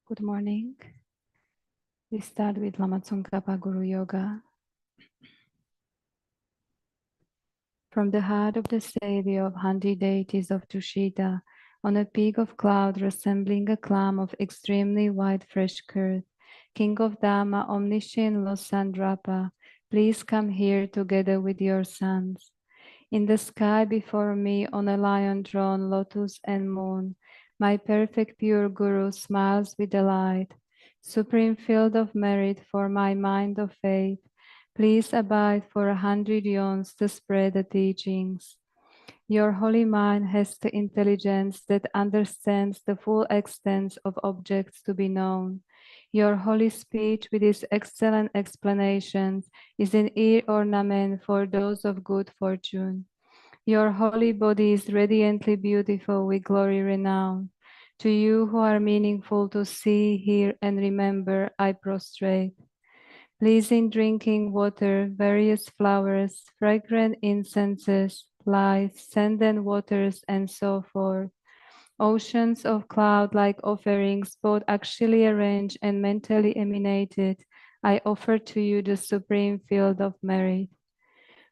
Good morning. We start with Lama Tsongkhapa Guru Yoga. From the heart of the Savior of 100 deities of Tushita, on a peak of cloud resembling a clam of extremely white fresh curd, King of Dhamma, omniscient Losandrapa, please come here together with your sons. In the sky before me, on a lion throne, lotus and moon, my perfect pure Guru smiles with delight. Supreme field of merit for my mind of faith, please abide for 100 yawns to spread the teachings. Your holy mind has the intelligence that understands the full extent of objects to be known. Your holy speech with its excellent explanations is an ear ornament for those of good fortune. Your holy body is radiantly beautiful with glory renowned. To you who are meaningful to see, hear, and remember, I prostrate. Pleasing drinking water, various flowers, fragrant incenses, lights, scented waters, and so forth. Oceans of cloud-like offerings, both actually arranged and mentally emanated, I offer to you the supreme field of merit.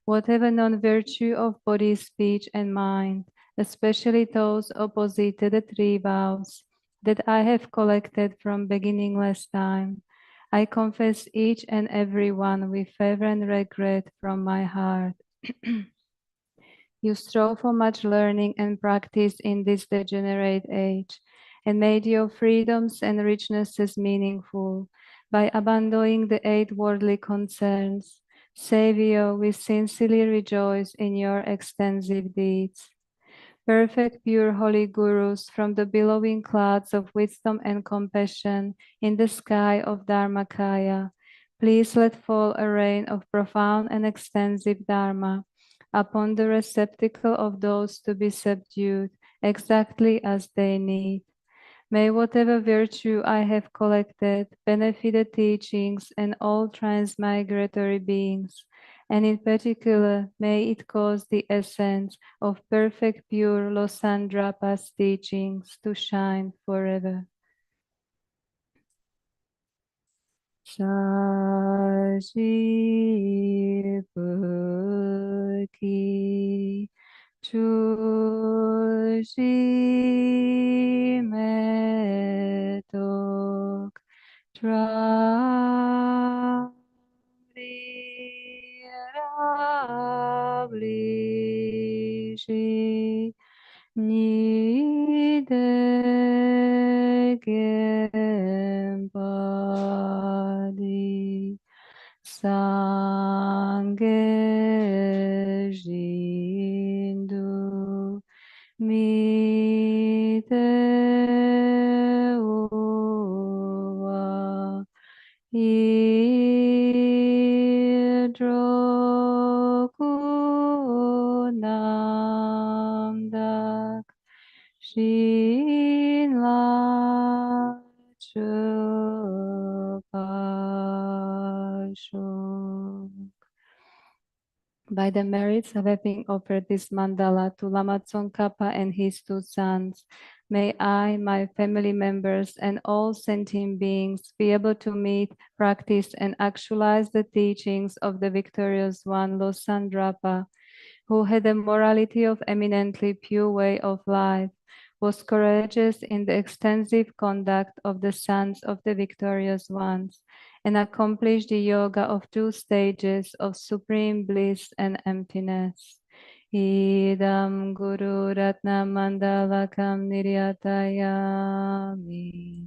Whatever non-virtue of body, speech, and mind, especially those opposite to the three vows that I have collected from beginningless time, I confess each and every one with fervent regret from my heart. You strove for much learning and practice in this degenerate age, and made your freedoms and richnesses meaningful by abandoning the 8 worldly concerns. Savior, we sincerely rejoice in your extensive deeds. Perfect, pure, holy gurus from the billowing clouds of wisdom and compassion in the sky of Dharmakaya, please let fall a rain of profound and extensive Dharma upon the receptacle of those to be subdued exactly as they need. May whatever virtue I have collected benefit the teachings and all transmigratory beings, and in particular, may it cause the essence of perfect pure Losandrapa's teachings to shine forever. Sajipaki Chushi metok Trablishi Nidegempadi Sange Jindu Mite Uva Hidrokunamdak Shinla Chupasho. By the merits of having offered this mandala to Lama Tsongkhapa and his 2 sons, may I, my family members, and all sentient beings be able to meet, practice, and actualize the teachings of the victorious one, Losandrapa, who had a morality of eminently pure way of life, was courageous in the extensive conduct of the sons of the victorious ones, and accomplished the yoga of 2 stages of supreme bliss and emptiness. Idam Guru Ratna Mandalakam Niryatayami.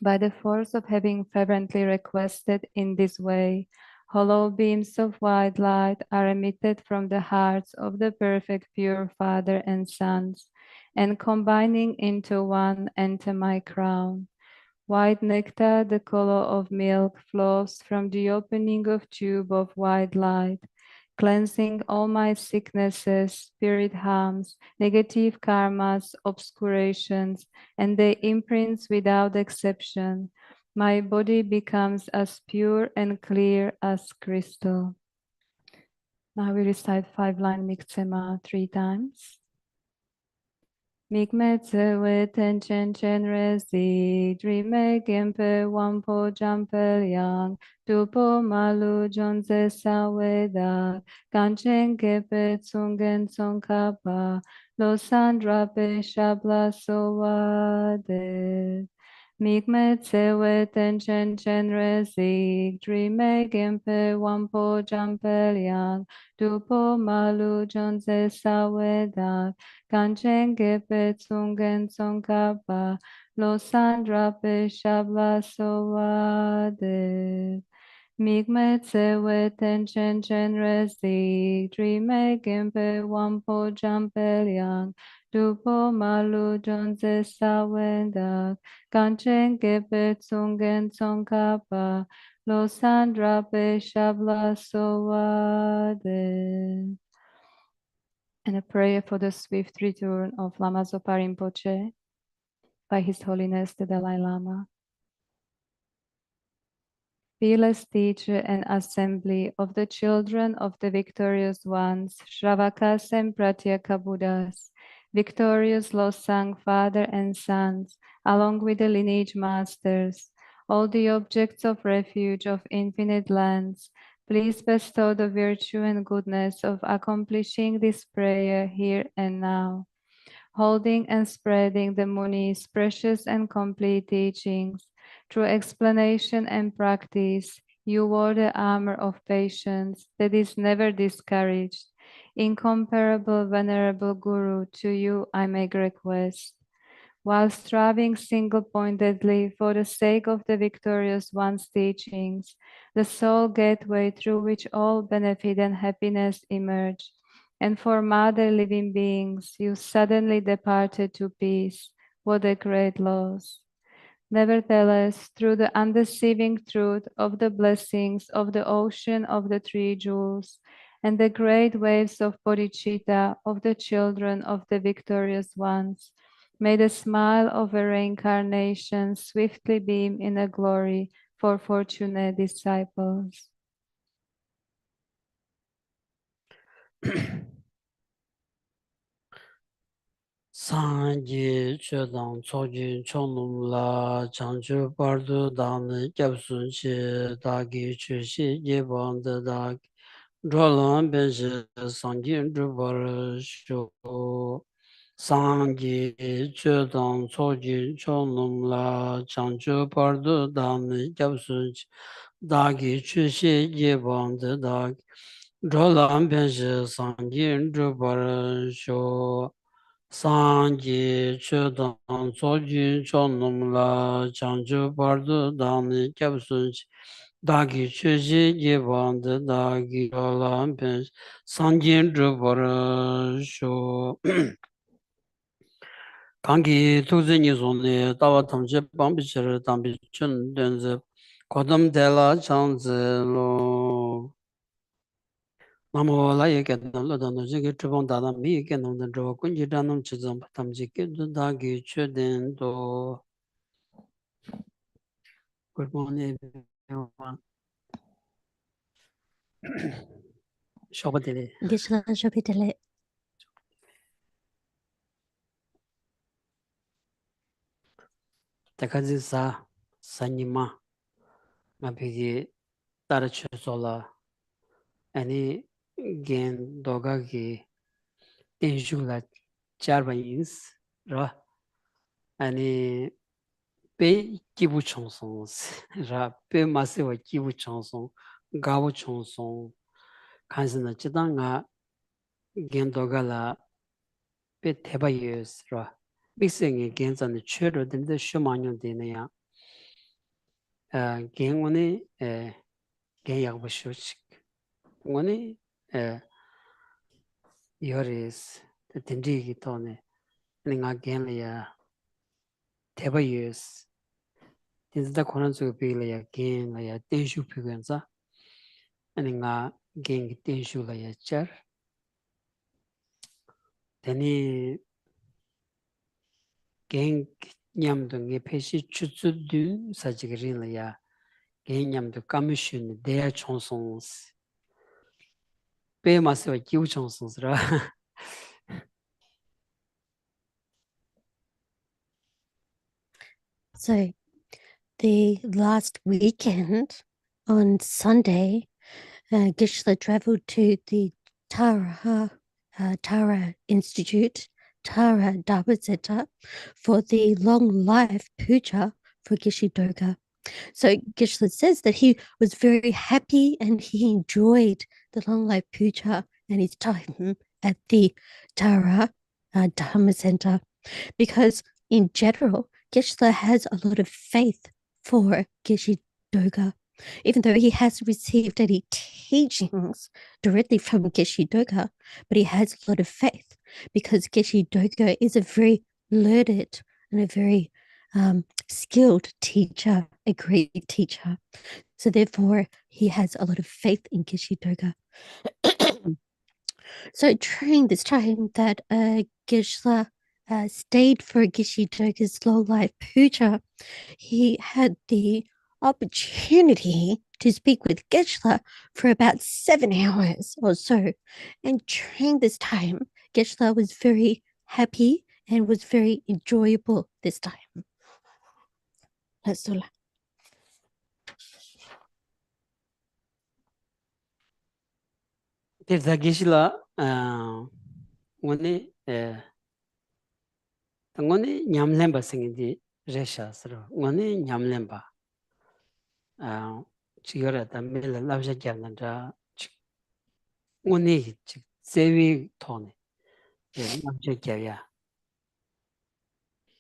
By the force of having fervently requested in this way, hollow beams of white light are emitted from the hearts of the perfect pure Father and Sons, and combining into one enter my crown. White nectar, the color of milk, flows from the opening of tube of white light, cleansing all my sicknesses, spirit harms, negative karmas, obscurations, and their imprints without exception. My body becomes as pure and clear as crystal. Now we recite 5-line Miksema 3 times. Mikmetse weten chen chen resi, drime gempe wampo jampel yang, dupo malu jonze saweda, kanchen kepe tsungen tsongkapa, losandra pe shabla sowade. Mikmetse weten chen chen resi, drime gempe wampo jampel yang, dupo malu jonze saweda, Kanchen gepe tsungen tsongkapa, losandra pe shabla sowade. Migme tsewe tenchen chen resi, drime gempe wampo jampeliang, dupo malu jonze sawenda, kanchen gepe tsungen tsongkapa, losandra pe shabla sowade. And a prayer for the swift return of Lama Zopa Rinpoche by His Holiness the Dalai Lama. Fearless teacher and assembly of the children of the victorious ones, Shravakas and Pratyeka Buddhas, victorious Losang father and sons, along with the lineage masters, all the objects of refuge of infinite lands, please bestow the virtue and goodness of accomplishing this prayer here and now. Holding and spreading the Muni's precious and complete teachings. Through explanation and practice, you wore the armor of patience that is never discouraged. Incomparable, venerable Guru, to you I make request. While striving single-pointedly for the sake of the victorious one's teachings, the sole gateway through which all benefit and happiness emerge, and for mother living beings, you suddenly departed to peace. What a great loss. Nevertheless, through the undeceiving truth of the blessings of the ocean of the three jewels and the great waves of bodhicitta of the children of the victorious ones, may the smile of a reincarnation swiftly beam in a glory for fortunate disciples. Sanji Chodang Tsojin Chonum La Changchu Pardu Dan Gyapsun Chi Dagi Chushi Yeban De Dag Drolan Benshi Sanji Drubar Shu Sanji Chodang Tsojin Chonum La Changchu Pardu Dan Gyapsun Chi Dagi Chushi Yeban De Dag Drolan Benshi Sanji Drubar Shu Sanji Chodang Tsojin Chonum La Changchu Pardu Dani Kyabsun Dagi Chushi Yeban De Dagi Rolan Pen Sanjin Drupara Sho Kangi Tuzi Nizoni Tawa Tamche Pambichir Tambi Chun Denze Kodam Dela Changze Lo Namo la ye ke no lo no ji ge chubong da da mi ke no den ro kun ji da nam chi zong tam ji ke du da ge che den do. Good morning everyone. Shobadele. Geshe Shopitele. Takazi sa sanima ma bigi tar che sola ani gen doga ge ten ju la char ba yins ra ani pe kibu chonsong ra pe ma se wa kibu chonsong ga bu chonsong kansin chidang nga gen doga la pe teba yus ra bixing gen zan chero den de shumanyo de ne ya gen woni gen yak bu shu chik woni yoris de tindi gi to ne nga gen le ya teba yus tin da konan su pe le ya gen la ya ten shu pi gen za nga gen gi ten shu la ya char teni gen nyamdo nge peshi chutsu du sajigirin la ya gen nyamdo kamishin deya chonsons pe masewa kiu chonsons ra So the last weekend on Sunday, Geshe traveled to the Tara Institute, Tara Dharma Center, for the long life puja for Geshe Doga. So Geshe says that he was very happy and he enjoyed the long life puja and his time at the Tara Dharma Center because in general, Geshe has a lot of faith for Geshe Doga. Even though he has received any teachings directly from Geshe Doga, but he has a lot of faith because Geshe Doga is a very learned and a very skilled teacher, a great teacher. So therefore, he has a lot of faith in Geshe Doga. So during this time that Geshe stayed for Geshe Doga's low life puja, he had the opportunity to speak with Geshe for about 7 hours or so. And during this time, Geshe was very happy and was very enjoyable this time. That's all. Tirtha Geshe-la ngone ngone nyamlemba singidi resha sro ngone nyamlemba chigara ta mela labja gyalanda ngone chik sewi thone labja gyaya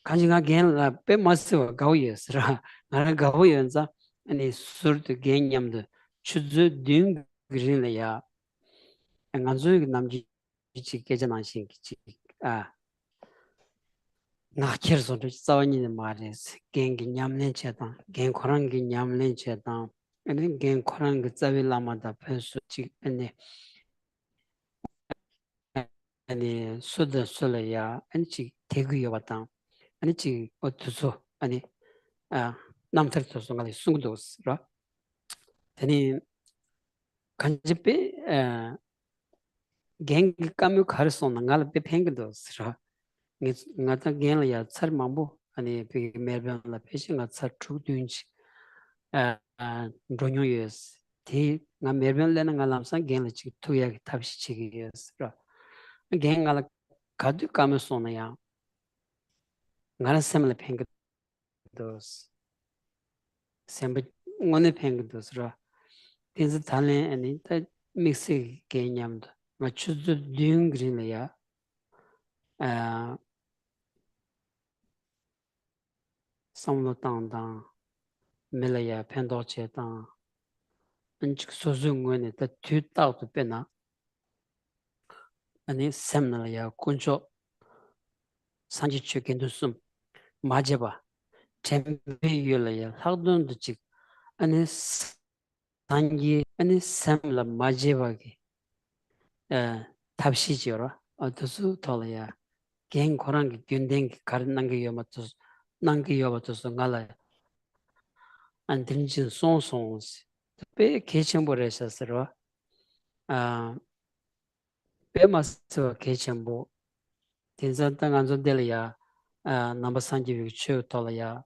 kanjinga genla pe maswa gawye sra ngara gawye za ani surtu genyamde chuzu ding grinla ya nganzu namji chi kejana shin chi 나케르 손도 싸워니는 말이지 갱기 냠낸 체다 갱 코랑기 냠낸 체다 아니 갱 코랑 그 짜빌라마다 펜수지 아니 수드 술이야 아니지 대구여 왔다 아니지 어투소 아니 남들도 송가리 숭도스라 아니 간집에 갱기 까뮤 가르소 나갈베 팽기도스라 ngata gen ya tsar mambo ani pe melbourne la peshi nga tsar tru dunji ronyo yes ti nga melbourne le nga lamsa gen la chi tu ya tabshi chi yes ra gen nga la kadu kam so na ya ngara semle peng dos sembe ngone peng dos ra tinz talen ani ta mixi gen nyamdo ma chuzu dung green ya samlo tang melaya pendo che tang anchik sozu ngone ta tu tao tu pena ani semna ya kuncho sanji che kendo sum majeba tembe yola ya lagdon de chik ani sanji ani semla majeba gi tabshi jora adusu tola ya gen korang gi gyundeng gi karin nangi yomatus nangi yomatus ngala andrinjin song song pe kechenbo resha sirwa pe maso kechenbo tenza ta nganzo delya namba sanji wi chu tolya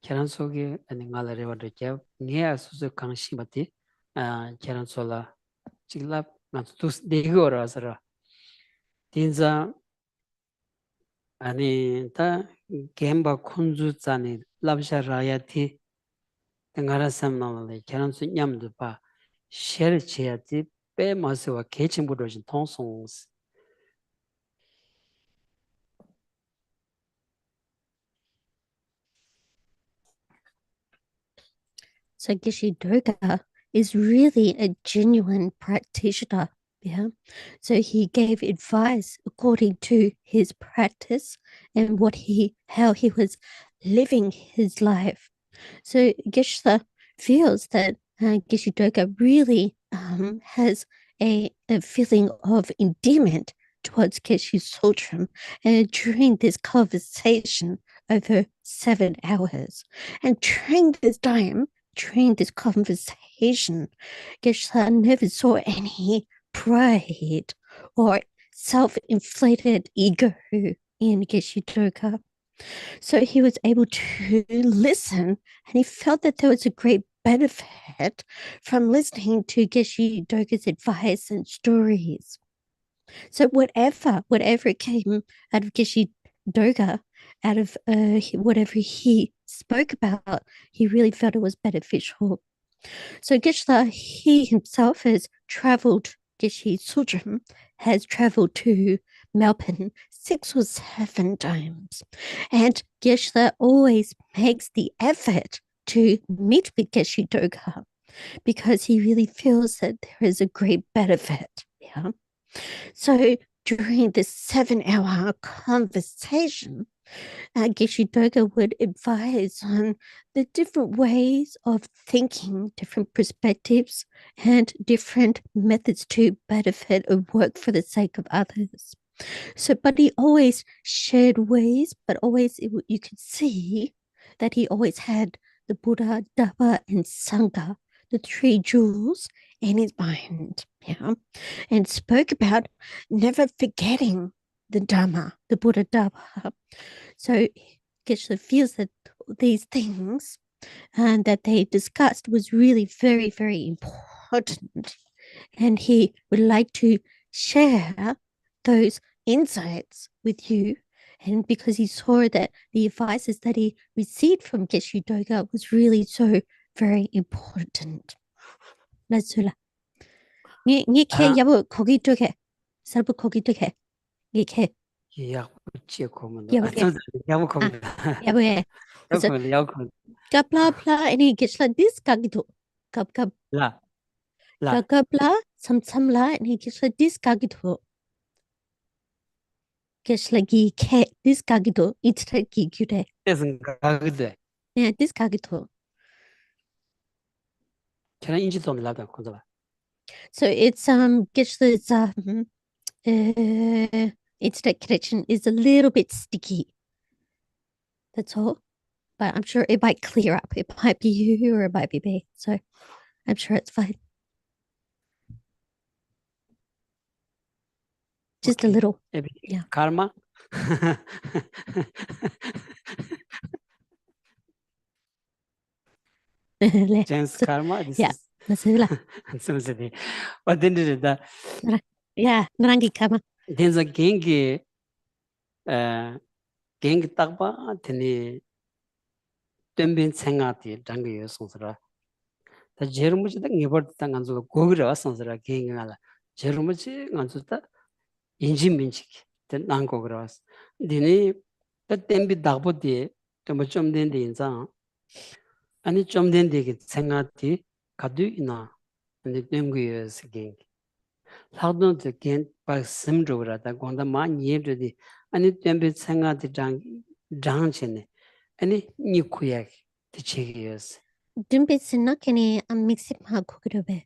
keran sogi ani ngala rewa de kya nge asu kangshi mati keran sola chigla nganzo tus dego rasara tenza ani ta gemba khunzu tsani labsha rayati ngara samnale keran su nyamdu pa sher cheyati pe maso kechenbo rojin tonsons. So Geshe Doga is really a genuine practitioner. Yeah. So he gave advice according to his practice and how he was living his life. So Geshe feels that Geshe Doga really has a feeling of endearment towards Geshe Tsultrim during this conversation over 7 hours. And during this conversation, Geshe never saw any pride or self-inflated ego in Geshe Doga. So he was able to listen, and he felt that there was a great benefit from listening to Geshe Doga's advice and stories. So whatever came out of Geshe Doga, out of whatever he spoke about, he really felt it was beneficial. So Geshe, he himself has traveled, Geshe Tsultrim has traveled to Melbourne 6 or 7 times. And Geshe always makes the effort to meet with Geshe Doga because he really feels that there is a great benefit. Yeah. So during this 7-hour conversation, Geshe Doga would advise on the different ways of thinking, different perspectives, and different methods to benefit or work for the sake of others. So, but he always shared ways, but always you could see that he always had the Buddha, Dhamma, and Sangha, the 3 jewels, in his mind, yeah, and spoke about never forgetting the Dhamma, the Buddha Dhamma. So Geshe feels that these things and that they discussed was really very, very important. And he would like to share those insights with you. And because he saw that the advices that he received from Geshe Doga was really so very important. 라줄라. 니케 야부 거기 쪽에 살부 거기 쪽에 니케 야부에 그래서 갑라플라 ini gesla dis kagido kap kapla samsamla ini gesla dis kagido gesla gi ke dis kagido itra gi gyure yeah dis kagido so it's gesla internet connection is a little bit sticky, that's all, but I'm sure it might clear up. It might be you or it might be me, so I'm sure it's fine. Just a little. Yeah. Karma. James karma. Yeah. Masula. What did it that? Yeah, narangi karma. There's a gengi takba tini tembin sengati dangi yosonsra. The Jerumuchi the Nibot Tanganzo Gogra Sansra King Ala. Jerumuchi Ganzuta Injiminchik, the Nankogras. Dini that then be Daboti, the Machum Dendi in Zan. And it chum dendi sengati Kadu ina and the Denguis gang. Loudon the Gent by Simdora that Gonda Man Yevdi and it then be sengati Danchin and it new kuyak the chickens. Dumpits nakini mixip ha kukudobe.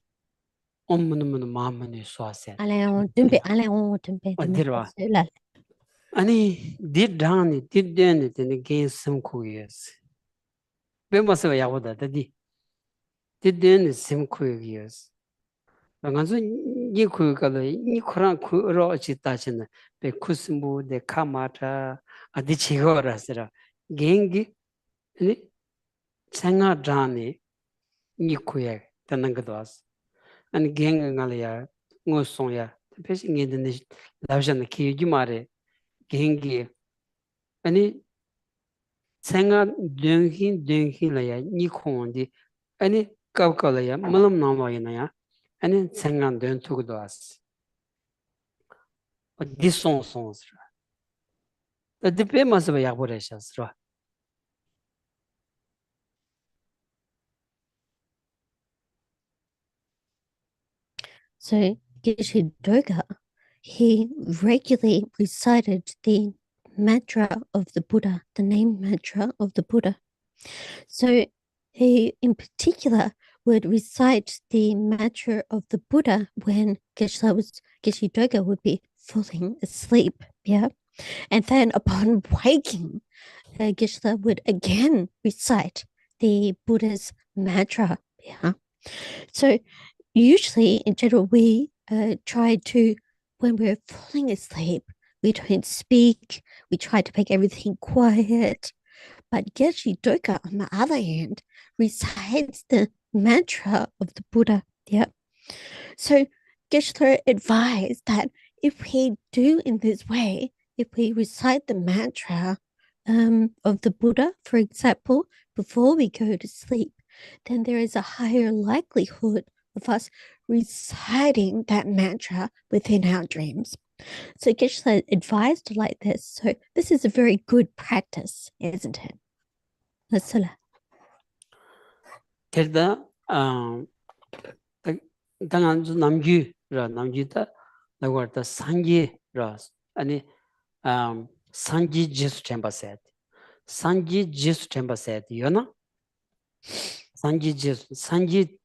Ommun mamani swase. Aleo dumpe aleo dumpe. Ani did dani did then it in against some years. When was a yawoda daddy? Did then some years. Rangazo Yikuga, Nikuran Kuro Chitachin, the Kusimbu, the Kamata, Adichigora, Sera, Gengi, Sanga Dani, Nikuya, the Nangadas, and Gengalia, Ngosoya, the patient in the Lajan Ki Jumare, Gengi, any Sanga Dunkin Laya, Nikondi, any Kaukalaya, Malam Namayana. And then Sangan don't took to us. But this songs. The debate must be abortions. So Geshe Doga, he regularly recited the mantra of the Buddha, the name mantra of the Buddha. So he, in particular, would recite the mantra of the Buddha when Geshe Doga would be falling asleep, yeah? And then upon waking, Geshe would again recite the Buddha's mantra, yeah? So usually, in general, we try to, when we're falling asleep, We don't speak. We try to make everything quiet. But Geshe Doka, on the other hand, recites the mantra of the Buddha. Yeah. So Geshe advised that if we do in this way, if we recite the mantra of the Buddha, for example, before we go to sleep, then there is a higher likelihood of us reciting that mantra within our dreams. So Geshe advised like this. So this is a very good practice, isn't it? Let's Terda 당한 남규라 남규다 나고다 산지라 아니 산지 지수 템바셋 산지 지수 템바셋 요나 산지 지수 산지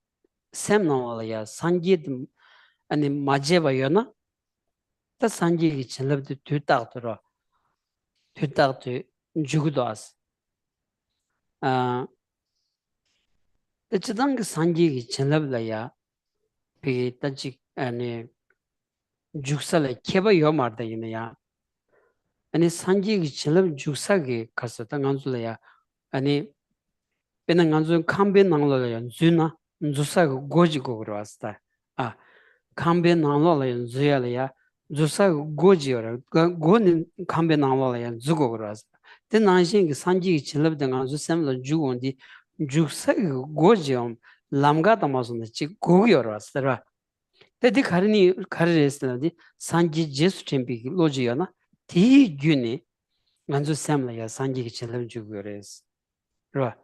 샘나와야 산지 아니 마제바 요나 다 산지 진럽도 뒤딱더라 뒤딱도 죽도 왔어 대치당 그 산지 진럽라야 비 따지 아니 죽살에 케바 요마르다 이네야 아니 산지기 진럽 죽사기 가서 당한줄이야 아니 배는 간주 캄베 나올라야 주나 주사가 고지고 그러왔다 아 캄베 나올라야 주야야 주사가 고지어라 고는 캄베 나올라야 주고 그러왔다 대난신기 산지기 진럽 당한주 샘로 주고인디 죽사가 고지엄 람가다 마선데 지 고기어왔더라 대디 가르니스는디 산지 제수 템비 로지야나 티 균이 간주 샘라야 산지기 진럽 주고레스 라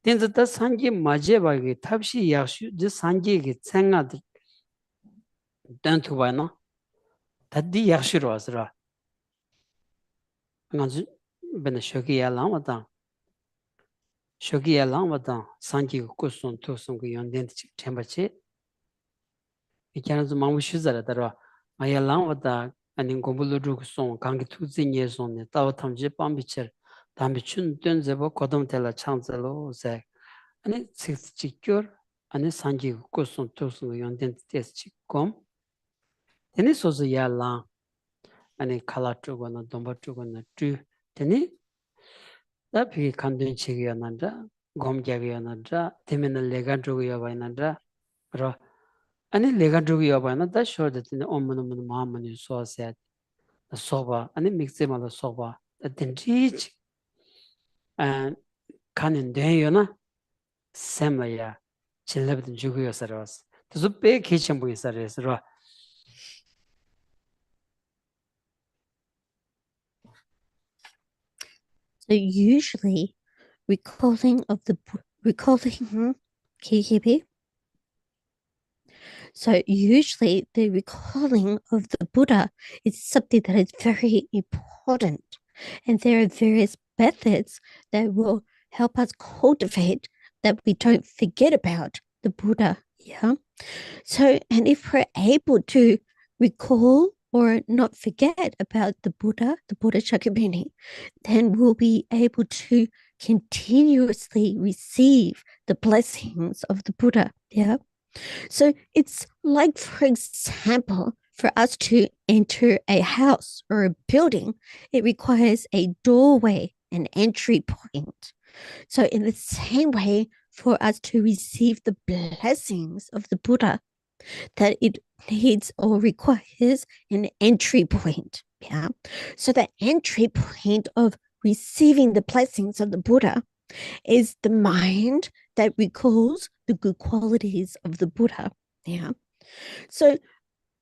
딘즈다 산지 마제바기 탑시 약슈 지 산지기 생아드 단투바나 다디 약슈로 왔으라 간주 베나 쇼기야 라마다 산지기 꾸순 투순 그 연덴 템바치 이캬나즈 마무슈자라더라 마야랑와다 아닌 고불루르 송 강기 투진예송네 따와 탐지 밤비처 담비춘 던제보 고dom텔라 창zel로세 아니 식지겨 아니 산지 고송 투순 연덴 테스치콤 테니 소즈야라 아니 칼라트고나 dom바트고나 뚜 테니 다비 간든치기야난다 곰갸기야난다 테메는 레간트고야바이난다 그러 아니 내가 저기 와봐나 다 쇼르드는 엄마는 마음만이 소아세 소바 아니 믹스마다 소바 덴티치 아 가는 데요나 샘마야 질레버든 주고요서라스 그래서 배 개천 보이서라서 So usually recalling KKB. So usually the recalling of the Buddha is something that is very important. And there are various methods that will help us cultivate that we don't forget about the Buddha. Yeah. So, and if we're able to recall or not forget about the Buddha Shakyamuni, then we'll be able to continuously receive the blessings of the Buddha. Yeah. So it's like, for example, for us to enter a house or a building, it requires a doorway, an entry point. So in the same way, for us to receive the blessings of the Buddha, that it needs or requires an entry point. Yeah. So the entry point of receiving the blessings of the Buddha is the mind that recalls the good qualities of the Buddha. Yeah. So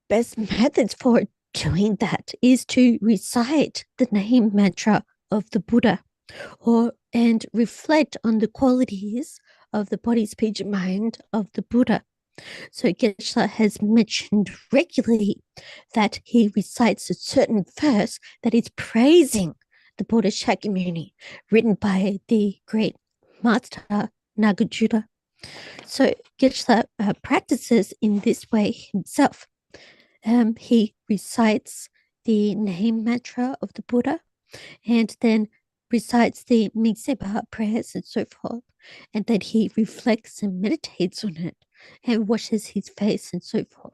best methods for doing that is to recite the name mantra of the Buddha and reflect on the qualities of the body, speech, and mind of the Buddha. So Geshe has mentioned regularly that he recites a certain verse that is praising the Buddha Shakyamuni, written by the great master Nagarjuna. So Geshe practices in this way himself. He recites the name mantra of the Buddha and then recites the Mikseba prayers and so forth. And then he reflects and meditates on it and washes his face and so forth.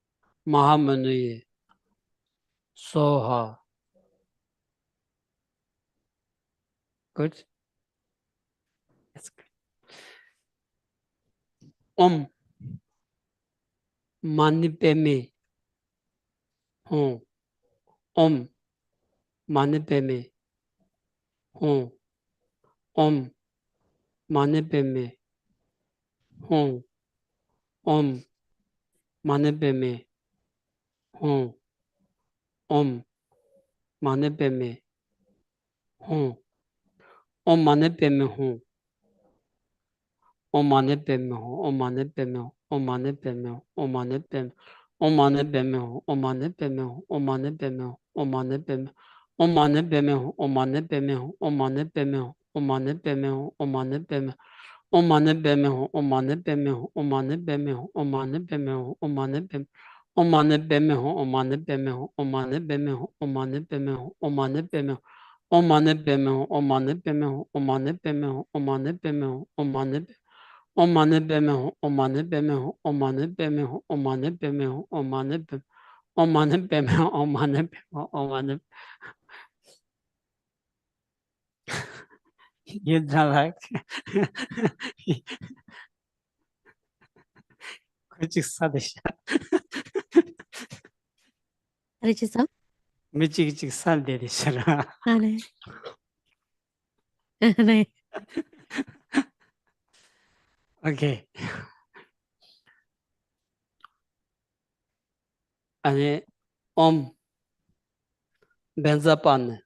Mahamuni Soha. Good. That's good. Mani Peme. Mani Peme. Mani Peme. Mani Peme. Mani Peme. Mani Peme. Mani Peme. Mani Peme. Mani Peme. Mani Peme. Mani Peme. Mani Peme. Mani Peme. Mani Peme. Mani Peme. Mani Peme. Mani Peme. Mani Peme. Mani Peme. Omane beme ho, omane beme ho, omane beme ho, omane beme ho, omane beme, omane beme ho, omane beme ho, omane beme ho, omane beme ho, omane beme ho, omane beme ho, omane beme ho, omane beme ho, omane beme ho, omane beme ho, omane beme ho, omane beme ho, omane beme ho, omane beme, omane beme ho, omane beme ho, omane. You don't like? Kuchik What did you say? 미치기치 살대리 싫어. Honey. Honey. 오케이. 아니, 벤자판.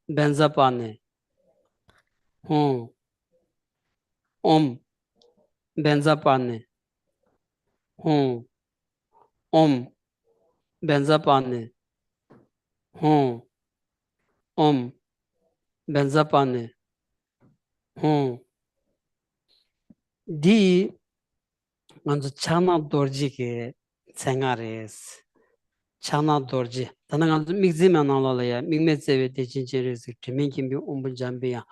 벤자판. 벤자판. 벤자판. 벤자판. 디 먼저 차나 dorji게 생활에스. 차나 dorji. 단한가 믹지만 나올래야 믹메제베 대진제르스 김민김비 옴불잠비야.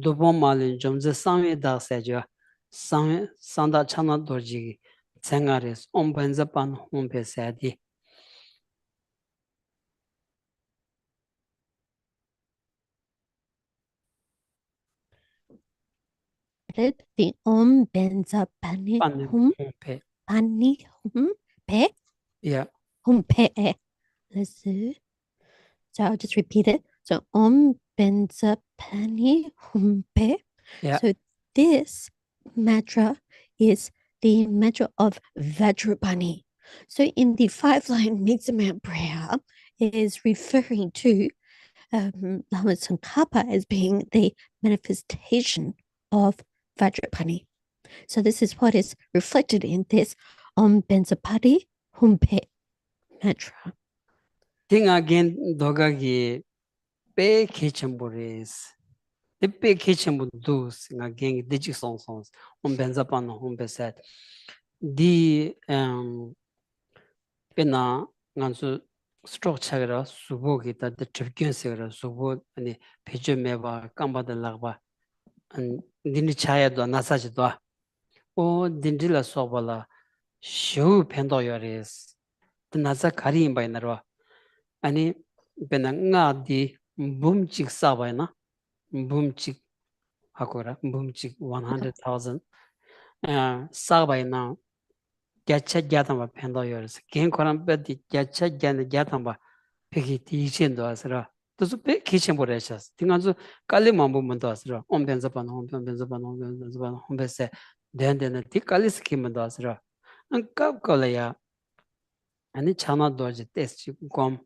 도보말린 좀제 상회다 세죠. 상다 차나 dorji 생활에스 옴벤자판 홈페사디. The benza pani 빤 hum 홈페. pani hum pe Yeah. hum pe. Let's see. So I'll just repeat it. So benza pani hum pe. Yeah. So this mantra is the mantra of Vajrapani. So in the 5-line Mixaman prayer, it is referring to Lama Tsongkhapa as being the manifestation of Vajrapani. So this is what is reflected in this Benzapati Humpe mantra. Thing again dogagi pe kitchenbores. The pe kitchen dos again digit songs on benzapan home beset. The pena ngansu stroke chagra subo gita the tribune segara subo and pejo meva kamba the lagba and dini chaya do nasaji do o dindila sobala show pendo yores the nasa kari in by narwa and pena nga di boom chick sabayna boom chick hakora boom chick 100,000 sabayna Gacha Gatamba Pendoyers, Game Coram Betty, Gacha Gan Gatamba, Piggy Tichin Dosra. Those big kitchen borachas. Tinganzo Kalimambu Mandosra, on Benzapan, home Benzapan, home Besse, then the Tikalis Kim Dosra. And Kap Kolaya and the Chana Dodge test you come.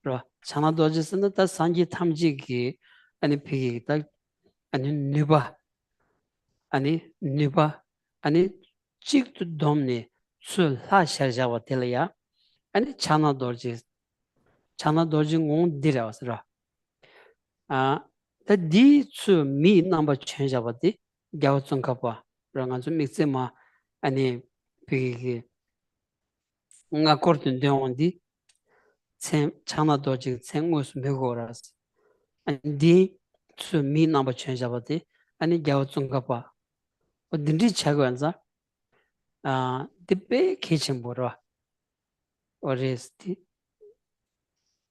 Chana Dodges and the Sanji Tamjiki and the Piggy, and Nuba, and Nuba, and Chick to Domni. sul ha sharjawa telaya ani chana dorji ngon dirawasra ta di su mi number change abati gyaw chungkapa ranga su mixe ma ani pigi nga kortun deondi chana dorji chengmus megoras ani di su mi number change abati ani gyaw chungkapa o dindi chagwanza 디베 키친보라 오레스티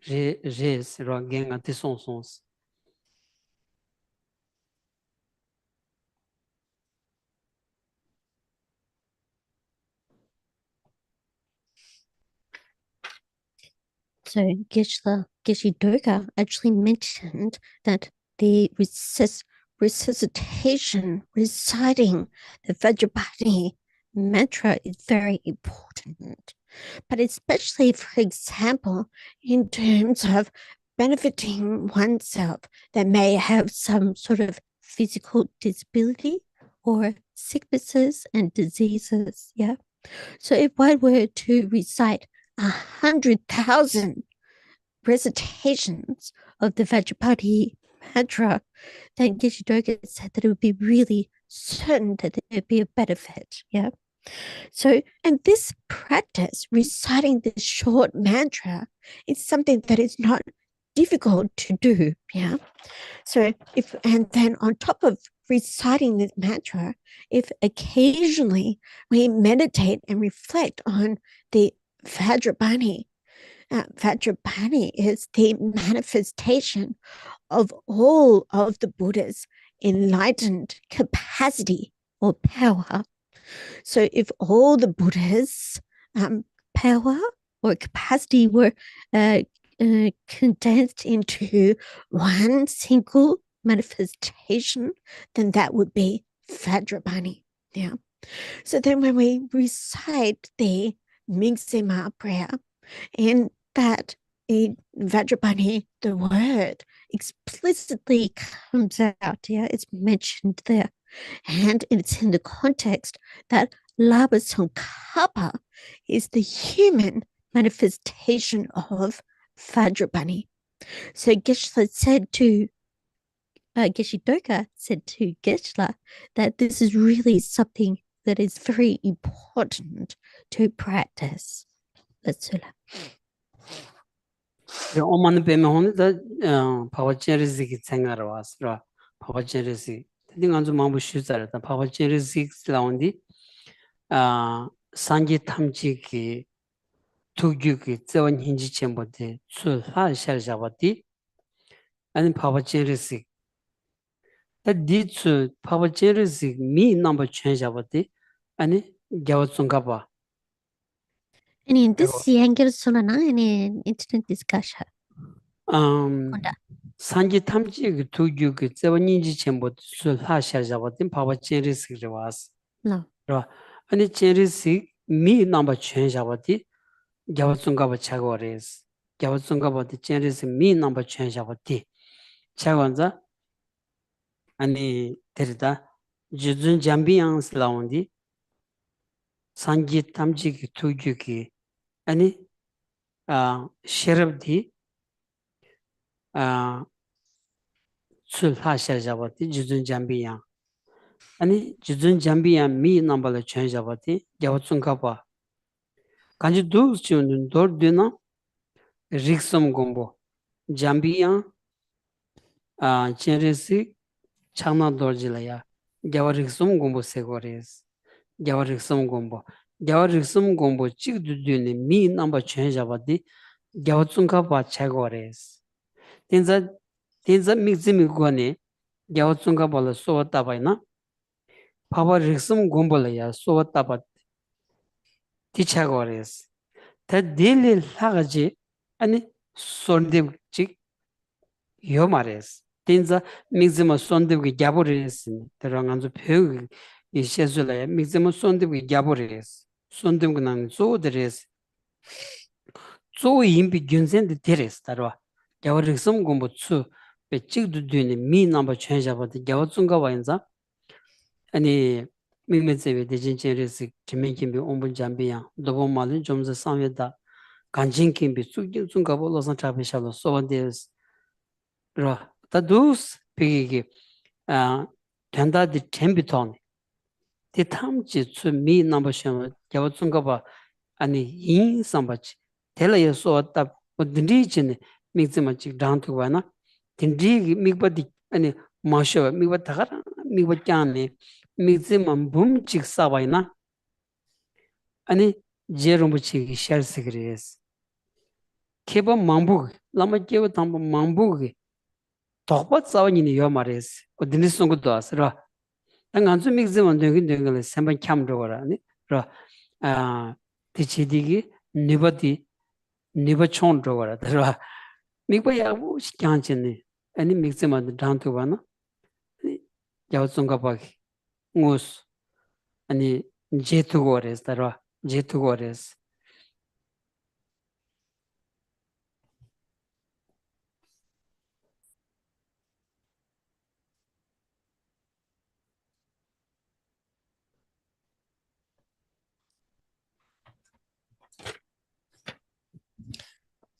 레스 로겐가 티송송스 So Geshe Durga actually mentioned that the resuscitation, reciting the Vajrapati mantra is very important. But especially, for example, in terms of benefiting oneself that may have some sort of physical disability or sicknesses and diseases. Yeah. So if one were to recite 100,000 recitations of the Vajrapati mantra, then Geshe Durga said that it would be really certain that there would be a benefit. Yeah. So, and this practice, reciting this short mantra, is something that is not difficult to do. Yeah. So, and then on top of reciting this mantra, if occasionally we meditate and reflect on the Vajrapani, Vajrapani is the manifestation of all of the Buddha's enlightened capacity or power. So if all the Buddha's power or capacity were condensed into one single manifestation, then that would be Vajrapani. Yeah. So then when we recite the Mingsima prayer, in that Vajrapani, the word explicitly comes out. Yeah, it's mentioned there. And it's in the context that Laba Tsongkhapa is the human manifestation of Vajrapani. So Geshe said to Geshe Durga said to Geshe that this is really something that is very important to practice. That's it. 오만 빼면 혼자 파워체리스기 생각을 왔어. 파워체리스. 근데 아주 마음이 쉬잖아. 파워체리스 라운디 산지 탐지기 두규기 저원 힌지 첨부데 출하 샤르자바디 아니 파워체리스. 디츠 파워체리스 미 넘버 체인자바디 아니 겨우송가봐. And in this Yangar Solana and in internet discussion. 산지 탐지 그 두규 그 저번인지 전부 술하셔 잡았던 바바 제리스를 왔어. No. 아니 제리스 미 넘버 chen 잡았디. 겨우송가바 차고레스. 겨우송가바디 제리스 미 넘버 chen 잡았디. 차고자 아니 데르다 주준 잠비앙스 라운디 산지 탐지 그 두규 그 아니 셰럽디 술하셔 잡았디 주준 잠비앙 아니 주준 잠비야 미 넘버를 chen 잡았디 겨우송가바 간지 두스는 돌드나 릭섬 공부 잠비야 제레시 차나 돌질이야 겨우 릭섬 공부 세고레스 겨우 릭섬 공부 찍두드네 미 넘버 chen 잡았디 겨우송가바 차고레스 텐자 믹즈미 고네 겨우송가발로 소왔다바이나 파워 릭섬 공부를 소왔다바 티차고레스 다 딜릴 하가지 아니 손데직 요마레스 텐자 믹즈마 손데기 갸보레스 들어간저 표 이셰줄에 믹즈마 손데기 갸보레스 손데기는 조드레스 조 임비 균센데 데레스 따로 갸보릭섬 공부추 배직도 되는 미 넘버 천자버데 갸오중가 와인자 아니 미메제베 대진체레스 김민김비 온분 잠비야 도보말은 좀더 상회다 간진김비 쑥중가 볼로선 잡으셔도 소원데스 로 다두스 비기 된다디 템비톤 디탐지 추미 넘버션 갸오중가 아니 인 삼바치 텔라에 소왔다 어디지네 믹즈마치 다운투바나 딘디 믹바디 아니 마셔 믹바타가 믹바짱네 믹즈만 붐직 사바이나 아니 제롬부치 샤르스그레스 케바 망부 라마 케바 담바 망부게 덕바 싸우니니 요 말레스 어디니송도 아스라 당 안주 믹즈만 되긴 되는 semban camro라니 라 티치디기 니버디 니버촌로라 라 미고야 뭐 시간치네 아니 믹즈만 단토바나 야우송가 바기 무스 아니 제투고레스 따라 제투고레스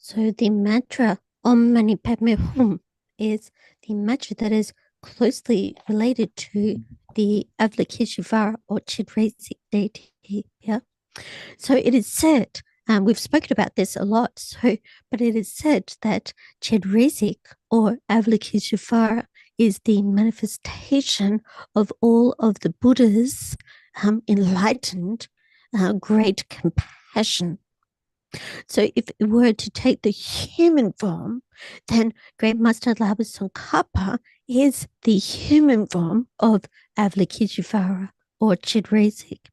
So the mantra Om Mani Padme Hum is the mantra that is closely related to the Avalokiteshvara or Chidrasic deity. Yeah. So it is said, we've spoken about this a lot, but it is said that Chidrasic or Avalokiteshvara is the manifestation of all of the Buddha's enlightened great compassion. So if it were to take the human form, then Great Master Lama Tsongkhapa is the human form of Avalokiteshvara or Chidrasic.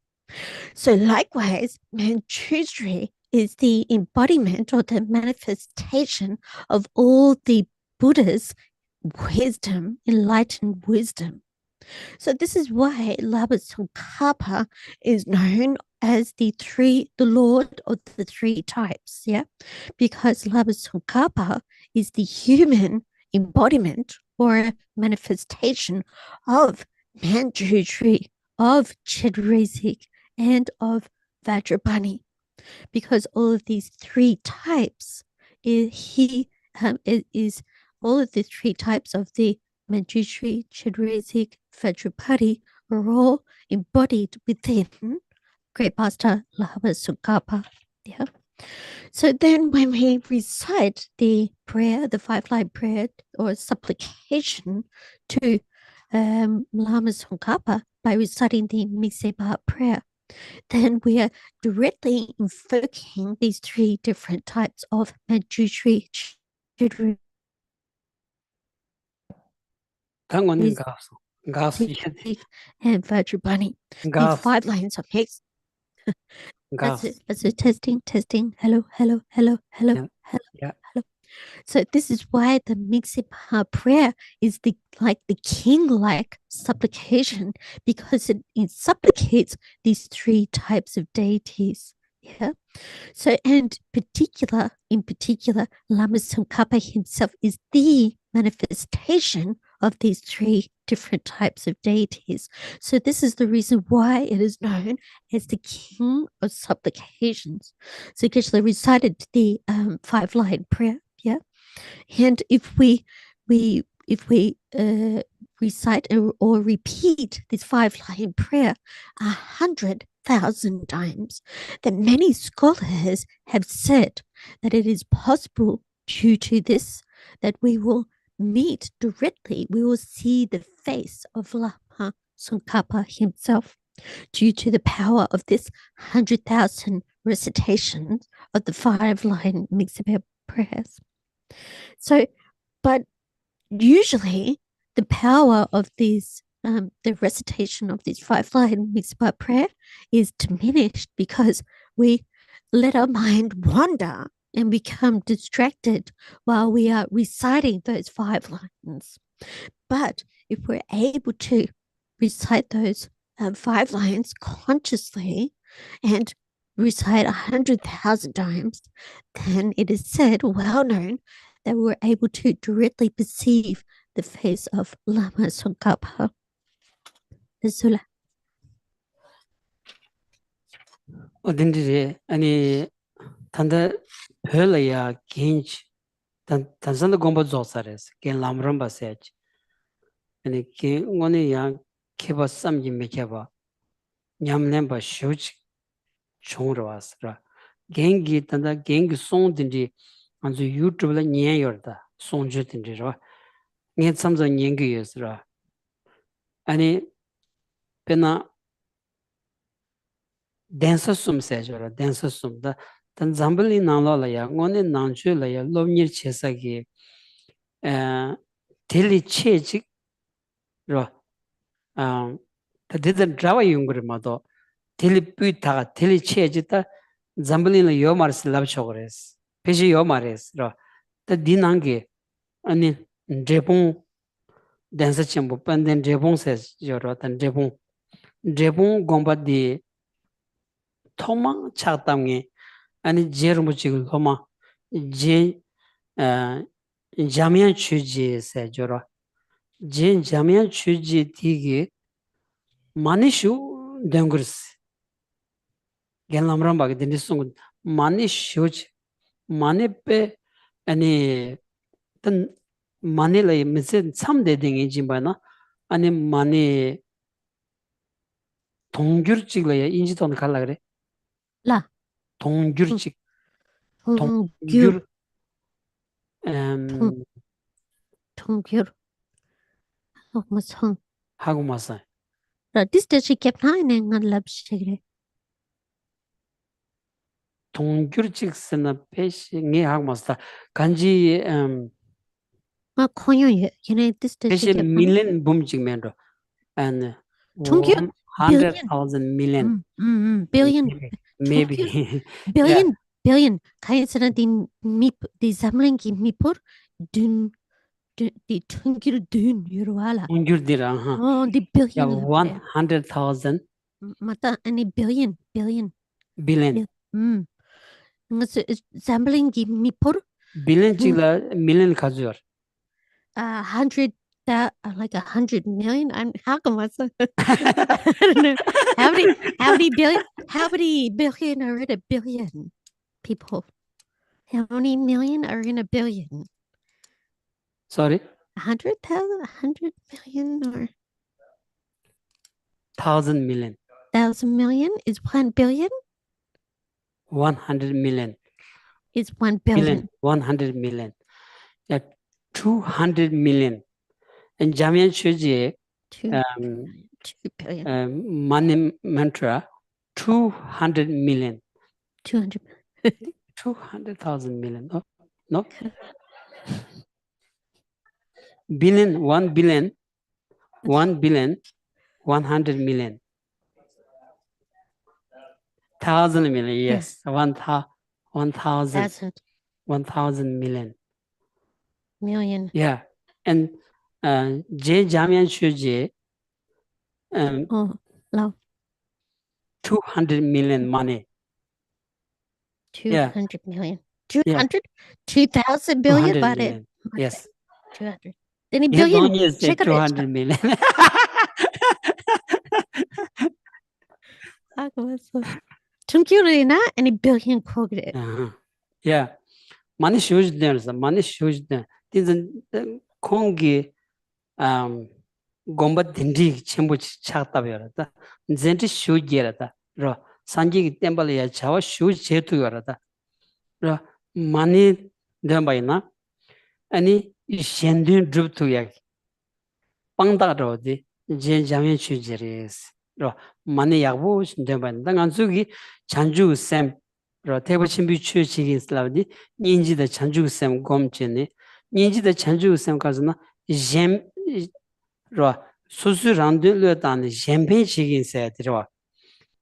So likewise, Manjushri is the embodiment or the manifestation of all the Buddha's wisdom, enlightened wisdom. So this is why Lama Tsongkhapa is known as the Lord of the three types, yeah? Because Lama Tsongkhapa is the human embodiment or manifestation of Manjushri, of Chidrasic, and of Vajrapani. Because all of these three types is all of the three types of the Manjushri, Chidrasic, Vajrapani are all embodied within Great Master Lama Tsongkhapa. Yeah. So then when we recite the prayer, the 5-line prayer or supplication to Lama Tsongkhapa by reciting the Mikseba prayer, then we are directly invoking these three different types of Manjushri, Chidrasic, 당원은 가수 and Vajrapani. These 5 lines of text. That's it. Testing. Hello. Yeah. So this is why the Mikseba prayer is the king-like supplication, because it supplicates these three types of deities. Yeah. So in particular, Lama Tsongkhapa himself is the manifestation of these three different types of deities. So this is the reason why it is known as the king of supplications. So Geshe recited the 5-line prayer, yeah. And if we recite or repeat this 5-line prayer 100,000 times, then many scholars have said that it is possible due to this that we will meet directly, we will see the face of Lama Tsongkhapa himself due to the power of this 100,000 recitations of the 5-line Mikseba prayers. So, but usually the power of these, the recitation of this 5-line Mikseba prayer is diminished because we let our mind wander and become distracted while we are reciting those 5 lines. But if we're able to recite those 5 lines consciously and recite 100,000 times, then it is said, well known, that we're able to directly perceive the face of Lama Tsongkhapa. 어딘지 아니 단다 별이야 긴치 단산도 공부 조사레스 겐 람람 바세치 아니 게 오늘 야 케바 쌈지 메케바 냠렘바 쇼치 총으로 왔으라 겐기 단다 겐기 송든지 안주 유튜브에 녀여다 송주든지로 녀 참자 녀기였으라 아니 베나 densa sum sejora densa sum da tan zambali nanglo la ya ngone nangchu la ya lomnir chesa gi teli chechik ro ta dedan drawa yungri ma do teli pui ta teli chechi ta zambali la yo maris lab chogres peji yo maris ro ta dinangi ani drepung densa chembu panden drepung ses joro tan drepung gomba di thoma chaktamge 아니 제르모 지금 호마 제 자미안 추지세 저러 제 자미안 추지 디게 마니슈 덩그스 겐람람 바게 데니송 마니슈지 마네페 아니 단 마네라이 미세 참데딩이 짐바나 아니 마네 동규르직라야 인지돈 갈라 그래 라. 동규르직 동규. 음 동규. 무슨 하고 마사 디스트시 캡나이네 ngalabshigre 동규직스나 패싱이 하고 마사 간지 마 코요ye yene 디스트시 패시 캡나 밀리언 붐직맨로 and 동규 100,000 million billion maybe yeah billion kaisana di zamlingi mipur dun di tungir dun yurwala 동규디라 oh di yeah billion 100,000 mata any billion billion ngas zamlingi mipur billion chila million 가져 100 that like 100 million. I'm how come I don't know how many billion are in a billion people? How many million are in a billion? sorry 100,000, 100 million, or 1,000 million 1,000 million is 1 billion. 100 million Is 1 billion. 100 million yeah 200 million and Jamian Chuji 2 billion. money mantra 200 million 200 200,000 million no billion 1 billion 1 billion 100 million 1,000 million yes 1,000 1,000 million million. yeah and J Jamian Chuji Oh, low. 200 million money 200 million. yeah 200? 2,000 billion? 200 But million yes 200. Then a yeah billion. don't you say Check it. 200 million Tunkyurina and a billion quoted. yeah money shoes there's money shoes there didn't kongi gomba dindi chenbu chakta berata zenti shoe gerata ro sanji temple ya chawa shoe chetu yorata ro money dembaina ani shendin drup tu yak pangda ro de je jamye chujeres ro money yakbu dembaina danganzugi chanju sem ro tebo chimbi chu chigin slavdi ninji da chanju sem gomchene ninji da chanju sem kazna jem ro 수수 란들려다는 샴페인 식인세 들어와.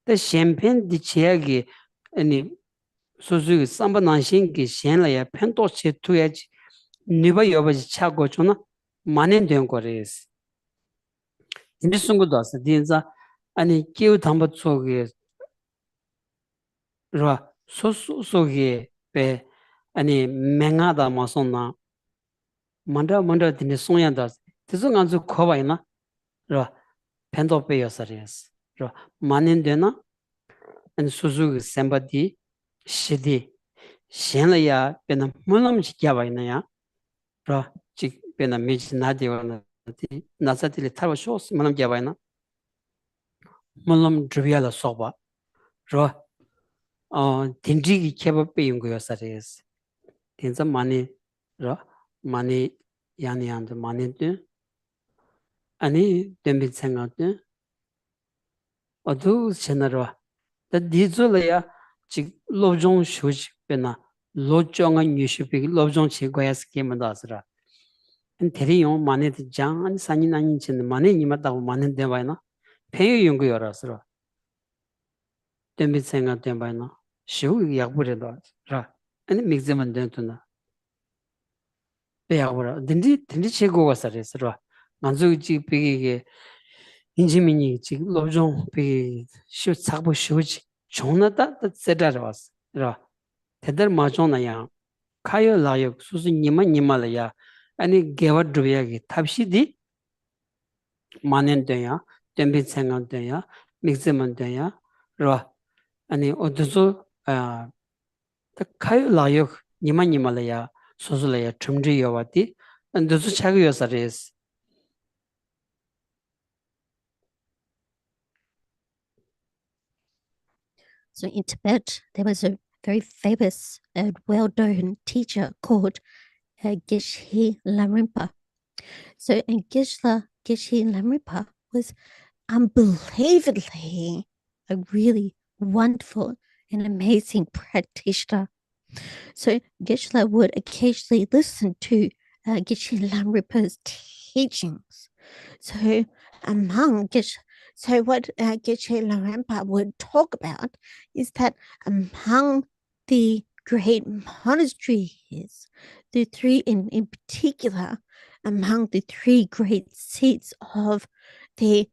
그 샴페인 디치야기 아니 수수 삼바난신기 셴라야 펜도 체투야지 니바 여바지 차고 주나 만연된 거래스. 인디송고도 왔어. 딘자 아니 끼우 담바 속에 로 소수 속에 배 아니 맹하다 마선나 만다 딘데 송야다. 그래서 간주 커봐이나 로 펜도 빼요서리스. 로 만연되나 and suzu somebody shidi shenlaya pena mulam chikyabaina ya ro chik pena mij nadiwana ti nasatili tarwa shos mulam kyabaina mulam drivyala soba ro tindri ki keba pe yungu yosares tinza mani ro mani yani yandu mani tu ani dembi tsenga tu odu chenaro 다 디줄이야 지 로종 쇼지 베나 로종아 뉴슈비 로종 치고야스 게임다스라 대리용 만에도 장 산이 나니 진 만에 니마다고 만에 대바이나 배유 연구여라스라 템비 생각 대바이나 쇼 약부레다 라 아니 믹스만 된투나 배야보라 딘디 치고가 살레스라 만족지 비게 인지민이 지금 로종 비쇼 사고 쇼지 종나다 세다라스 라 대들 마존나야 카요 라요 수수 니마라야 아니 게와드비야기 탑시디 만엔데야 템비 생각돼야 믹스먼데야 라 아니 어디서 아 카요 라요 니마라야 수수라야 춤지여와디 안도서 차고여사레스 So in Tibet, there was a very famous and well-known teacher called Geshe Lamrimpa. So, and Geshe Lamrimpa was unbelievably a really wonderful and amazing practitioner. So Geshe would occasionally listen to Geshe Lamripa's teachings. So what Geshe Lamripa would talk about is that among the great monasteries, the three in particular, among the three great seats of the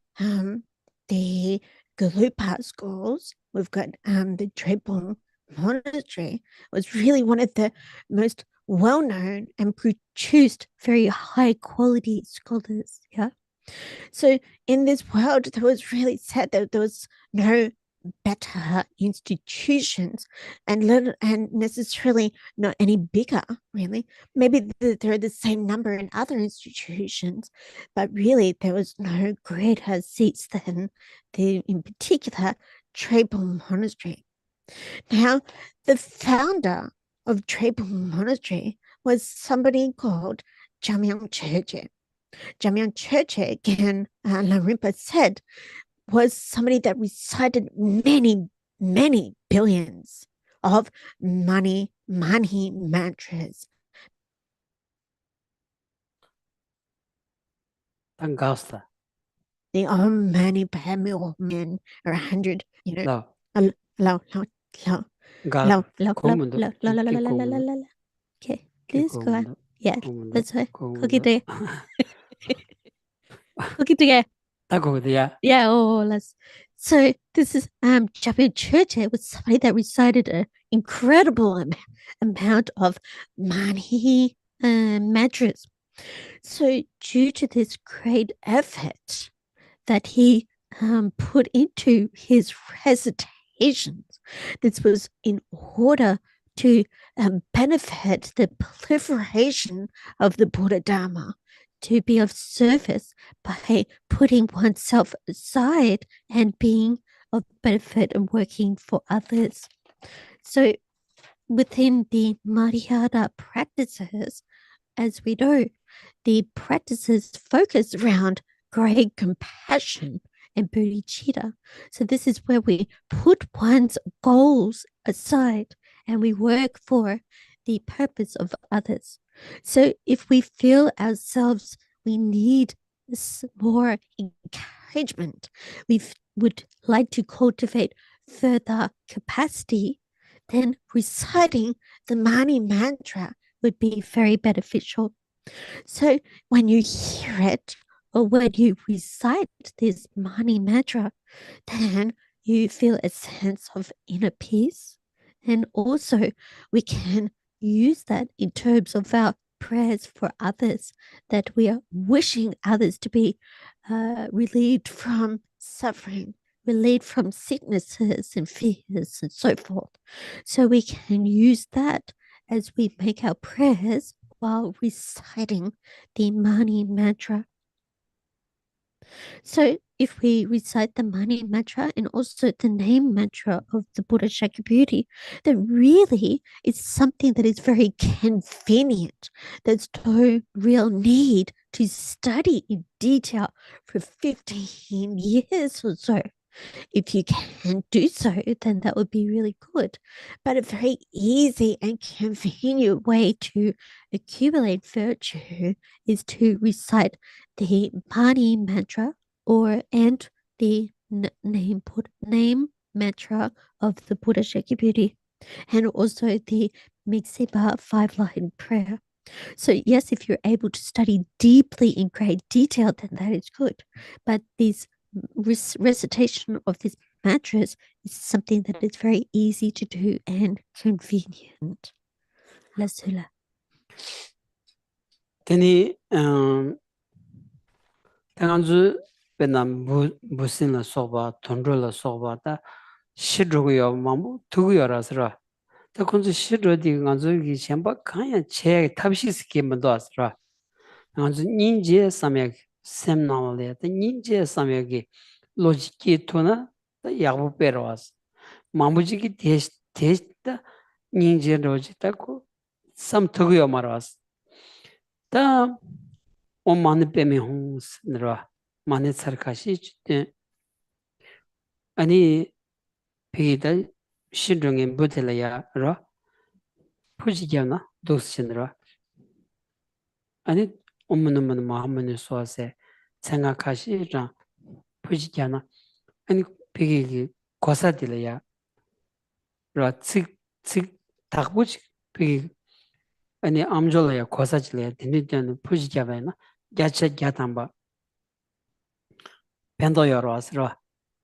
Galupa schools, we've got the Drepung Monastery was really one of the most well-known and produced very high-quality scholars. Yeah. So in this world, there was really said that there was no better institutions and necessarily not any bigger, really. Maybe there are the same number in other institutions, but really there was no greater seats than in particular, Drepung Monastery. Now, the founder of Drepung Monastery was somebody called Jamyang Chökyi. Jamyang Chökyi, again, Lamrimpa said, was somebody that recited many, many billions of money mantras. Tangasta. The Om Mani Padme Hum or 100, you know. No. Okay, this go. Yeah, that's right. Cookie day. Cookie day. Yeah, let's. So this is Jamyang Chökyi was somebody that recited an incredible amount of mani mantras. So due to this great effort that he put into his recitations, this was in order to benefit the proliferation of the Buddha Dharma, to be of service by putting oneself aside and being of benefit and working for others. So within the Madhyana practices, as we know, the practices focus around great compassion and bodhicitta. So this is where we put one's goals aside and we work for the purpose of others. So if we feel ourselves we need more encouragement, we would like to cultivate further capacity, then reciting the Mani mantra would be very beneficial. So when you hear it or when you recite this Mani mantra, then you feel a sense of inner peace. And also we can use that in terms of our prayers for others, that we are wishing others to be relieved from suffering, relieved from sicknesses and fears and so forth. So we can use that as we make our prayers while reciting the Mani mantra. So if we recite the Mani mantra and also the name mantra of the Buddha Shakyamuni, then really it's something that is very convenient. There's no real need to study in detail for 15 years or so. If you can do so, then that would be really good. But a very easy and convenient way to accumulate virtue is to recite the Mani mantra and the name mantra of the Buddha Shakya Beauty, and also the Mikseba 5-line prayer. So yes, if you're able to study deeply in great detail, then that is good. But this recitation of this mantras is something that is very easy to do and convenient. Lasula. Teni tanganzu benam busin la soba, tondro la soba ta shidruyo mamu tuguyo rasra. Ta kunzu shidro di nganzu gi shenpa kanya che tabshi ski mando asra. Nganzu ninje samyak sem namale ta ninje samyaki logiki tuna ta yabu pero as. Mamuji ki tesh ta ninje roji ta ku sam tuguyo maras. Ta o mani peme hungs nirwa mani sarkashi chute ani pegi da shidrungin butela ya ra puji gyana dosi nirwa ani omunumun mahamuni suwase tsanga kashi ra puji gyana ani pegi ki kosa dila ya ra tsik takbuchi pegi ani amjola ya kosa chila ya dindi dyana puji gyabay na gyacha gyatamba pendo yorwas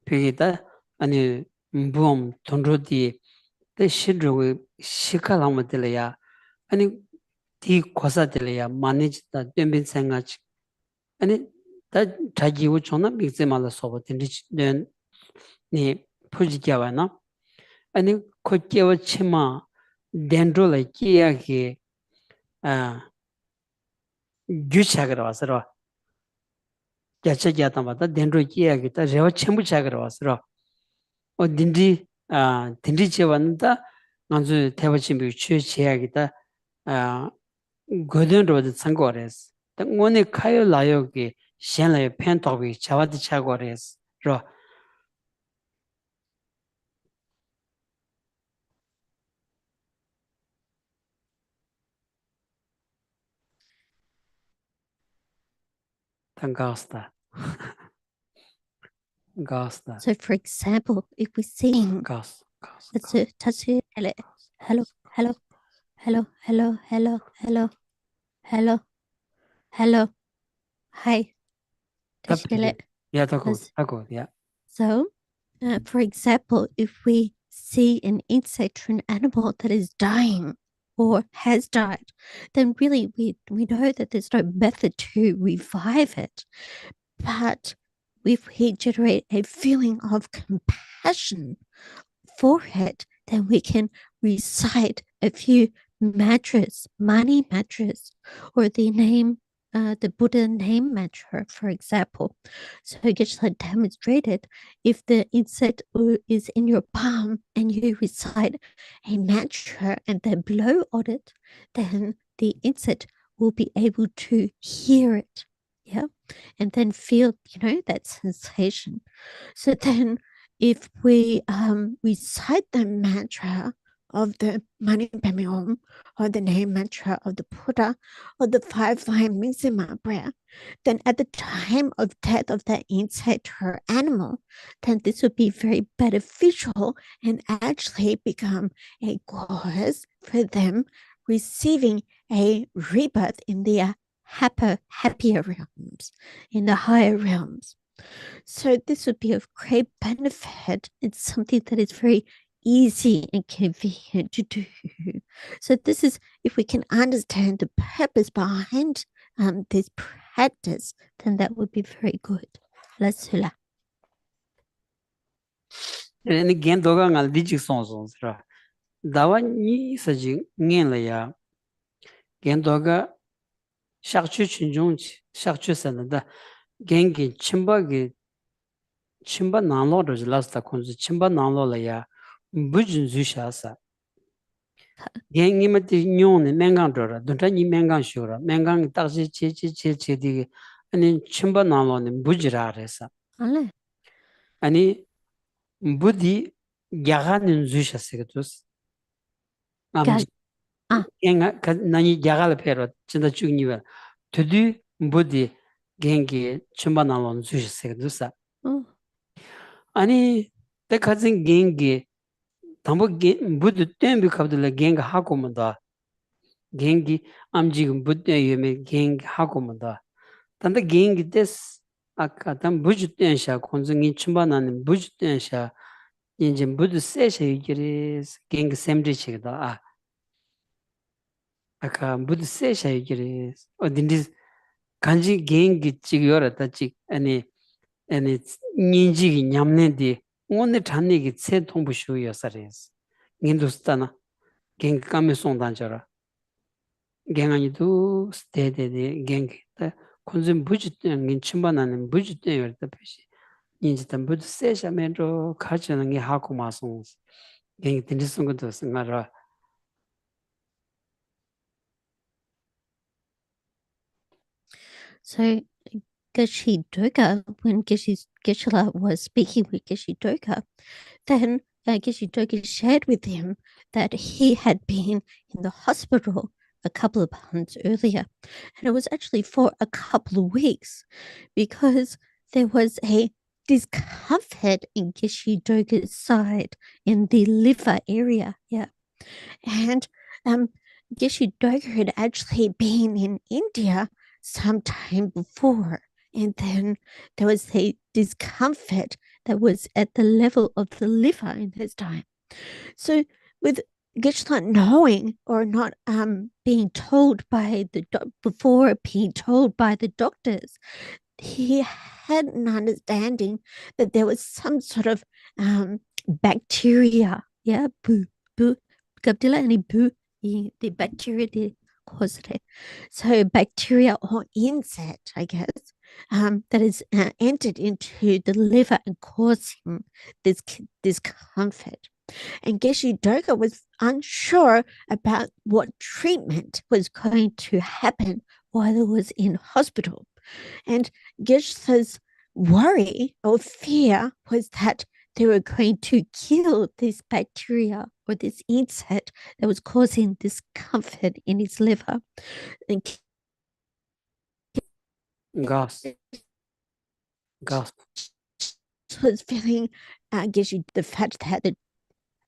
pegi da ani mbuom tondro di da shidruwe shikalama dila ya ani di kosa dila ya manij da dembin senga chik ani da chagi wu chona mikze mala soba dindi ni puji gyawa na ani ko gyawa chima dendro la kiya ki gyu chagira wasarwa gyacha gyatamba da dendro kiya ki da rewa chenpu chagira wasarwa o dindi chewan다 nganzu tewa chimbi chue cheyagita godon roda tsangores ta ngone kayo layo ki shen layo pen tokbi chawadi chagores ro tangasta gasta So for example, if we sing gas Tatsu hello, hello, hello, hello, hello, hello, hello, hello, hello, hi. tapili ya tako ya So, for example, if we see an insect or an animal that is dying or has died, then really we know that there's no method to revive it. But if we generate a feeling of compassion for it, then we can recite a few mantras, Mani mantras, or the Buddha name mantra, for example. So Geshe demonstrated if the insect is in your palm and you recite a mantra and then blow on it, then the insect will be able to hear it. Yeah. And then feel, that sensation. So then if we recite the mantra of the Mani Padme Hum or the name mantra of the Buddha or the 5-line Miksema prayer, then at the time of death of that insect or animal, then this would be very beneficial and actually become a cause for them receiving a rebirth in the happier realms, in the higher realms. So this would be of great benefit. It's something that is very easy and convenient to do. So this is, if we can understand the purpose behind this practice, then that would be very good. Lasula. ni gen doga ngal di jik song song sra dawa ni sa jing ngen la ya gen doga shakchu chunjung shakchu san da gen gi chimba nanglo ro lasta kunzu chimba nanglo la ya bujun zu sha sa gen ni ma ti nyon ne mengang ro ra dunta ni mengang shu ra mengang ta che di ani chimba nanglo ne bujira re sa Ale. ani Budi Yaganin Zushasigatus. Gash, Genga Nani Yagala Pero, Chinda Chuniva. To do Budi Gengi Chumbanalon Zushasigadusa. oh, Ani the cousin Gengi Tambo Budu Tembi Kabdula Genga Hakumada. Gengi Amjig Buddha Yume Geng Hakumada. Tanda Gengi des Akatam Bujutensha, Konzungin Chumbanan Bujutensha. 인제 부두 세셔 이기리 갱 샘리치다 아까 부두 세셔 이기리 어딘지 간지 갱기 지겨라다 지 아니 닌지기 냠네디 오늘 잔내기 세 통부쇼여서레스 인도스타나 갱 까메 송단저라 갱아니도 스테데데 갱기 콘즘 부주된 침반하는 부주된 열다 표시 인지 담부두 세셔면로 가져는 게 하고 마송 갱이 딘지슨 것도 생각하라 so Geshe Doga, when Geshe-la was speaking with Geshe Doga, then Geshe Doga shared with him that he had been in the hospital a couple of months earlier, and it was actually for a couple of weeks because there was a discomfort in Geshe Doga's side in the liver area. Yeah. And Geshe Doga had actually been in India sometime before. And then there was a discomfort that was at the level of the liver in this time. So with Geshe not knowing or not being told by the before being told by the doctors, he had an understanding that there was some sort of bacteria. Yeah, boo, boo. Gabdilla any boo, the bacteria they cause it. So bacteria or insect, I guess, that is entered into the liver and causing this discomfort. And Geshe Doga was unsure about what treatment was going to happen while he was in hospital. And Geshe's worry or fear was that they were going to kill this bacteria or this insect that was causing discomfort in his liver. And gas was feeling Geshe the fact that the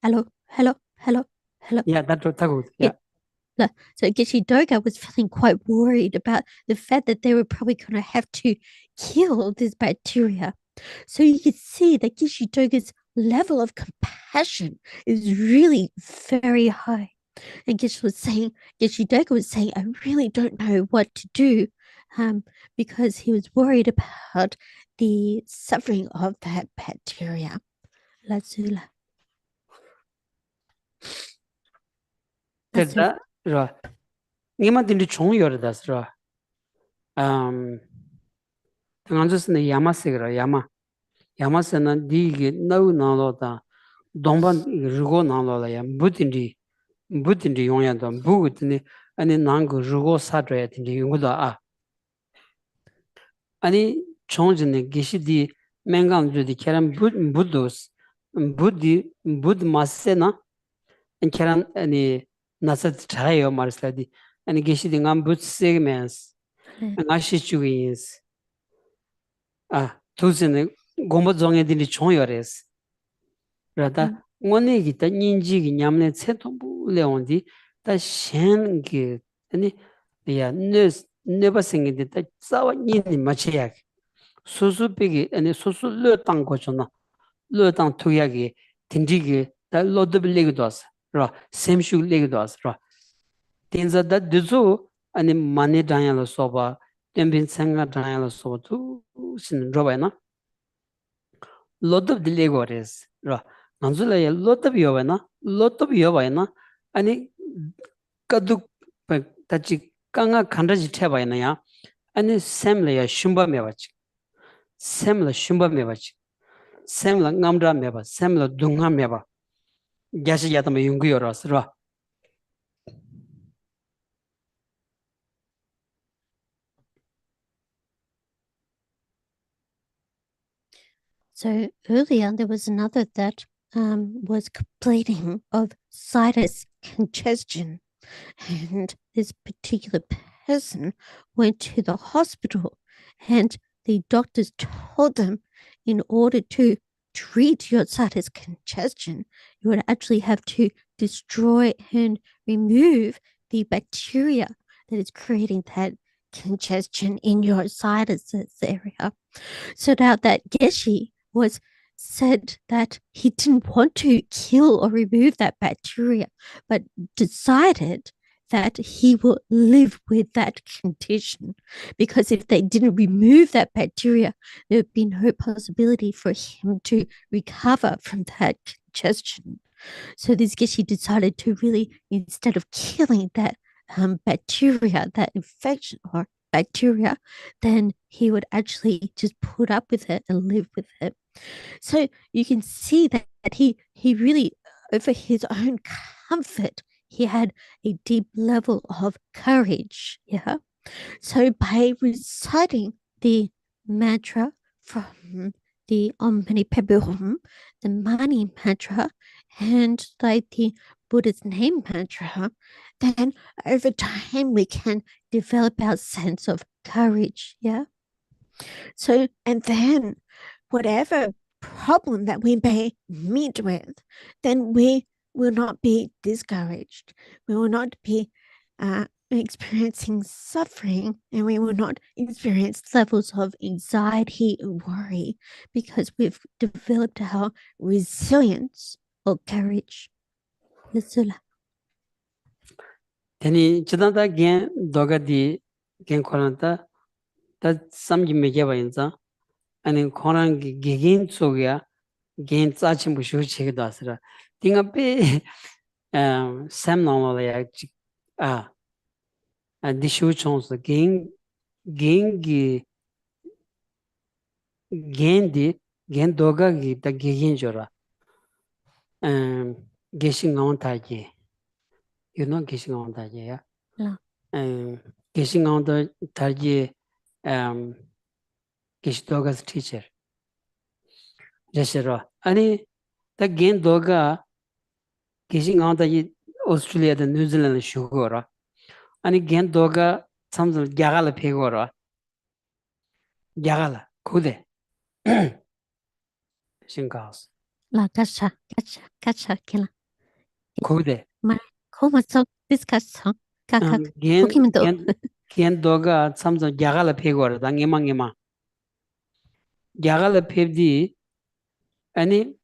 hello. yeah that's good yeah So Geshe Doga was feeling quite worried about the fact that they were probably going to have to kill this bacteria. So you could see that Geshe Doga's level of compassion is really very high. And Geshe Doga was saying, I really don't know what to do because he was worried about the suffering of that bacteria. Lazula. 됐다 라 니마딘디 총여르다스라 당한저스네 야마세그라 야마세는 디게 나우 나로다 동반 르고 나로라야 부딘디 용야도 부그드니 아니 난고 르고 사드야 딘디 용고다 아니 총진네 기시디 맹강주디 케람 부도스 부드 마세나 keran ani nasat chayo marsladi ani geshidi ngam but segments nga shichuis tuzene gombo zonge dili chonyores rada ngone gi ta ninji gi nyamne chetombu leondi ta shen gi ani ya neba sengi de ta sawa nini macheyak susu pigi ani susu le tang ko chona le tang tuyagi tindigi ta lodub legdos 라 셈슈 레기도스 라 텐자다 드조 아니 마네 다야로 소바 템빈 생가 다야로 소투 신 로바이나 로드 딜레고레스 라 만줄라야 로드 비오바이나 로드 비오바이나 아니 까두 타치 깡아 칸라지 테바이나야 아니 셈레야 shum바 메바치 셈라 shum바 메바치 셈라 ngamra 메바 셈라 둥가 메바 Geshe yatama yungu yoros, ra. So earlier there was another that was complaining of sinus congestion, and this particular person went to the hospital, and the doctors told them in order to treat your sinus congestion, you would actually have to destroy and remove the bacteria that is creating that congestion in your sinuses area. So now that Geshe was said that he didn't want to kill or remove that bacteria, but decided that he will live with that condition, because if they didn't remove that bacteria, there would be no possibility for him to recover from that congestion. So this Geshe decided to really, instead of killing that bacteria, that infection or bacteria, then he would actually just put up with it and live with it. So you can see that he really, over his own comfort, he had a deep level of courage. Yeah. So by reciting the mantra from the Om Mani Padme Hum, the Mani mantra, and like the Buddha's name mantra, then over time we can develop our sense of courage. Yeah. So, and then whatever problem that we may meet with, then we will not be discouraged. We will not be experiencing suffering, and we will not experience levels of anxiety and worry, because we've developed our resilience or courage. Teni chidanda gen doga di gen koranta ta samji mejeba inza ani korangi gigin tsogya gen tsachim bu shu chig dasra tinga pe sam nangla ya di shu chons gen gen doga gi ta gigin jora geshin ngon ta ji you know geshin ngon ta ji ya geshin ngon ta ji Geshe doga's teacher Geshe ani ta gen doga Geshe ngon ta ji Australia da New Zealand shugora ani gen doga samsam gyagala pegora gyagala kude shinkaos La gacha kila kude ma koma so discussion kakak gen kokimdo gen doga samsam gyagala pegora da ngema gyagala pebdi ani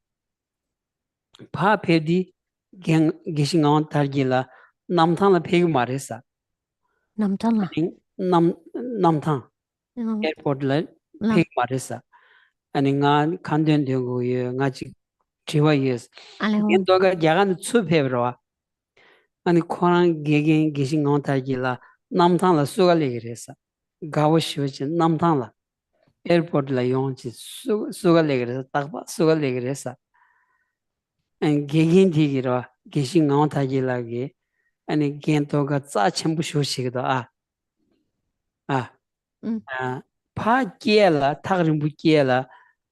pa pebdi gen Geshe ngon tarjila namthang peg maresa namtala namthang airport la peg maresa ani nga kanden dengu ye nga chi chiwa yes gen doga jagan chu pebro ani khorang gegen Geshe ngon tarjila namthang la suga legresa gawo shiwchi namthang la airport la yongchi suga legresa takpa suga legresa and gegen digiro Geshe ngon tarjila ge ani gen doga tsa chenbu shoshigdo 파 끼엘라 타그림부 끼엘라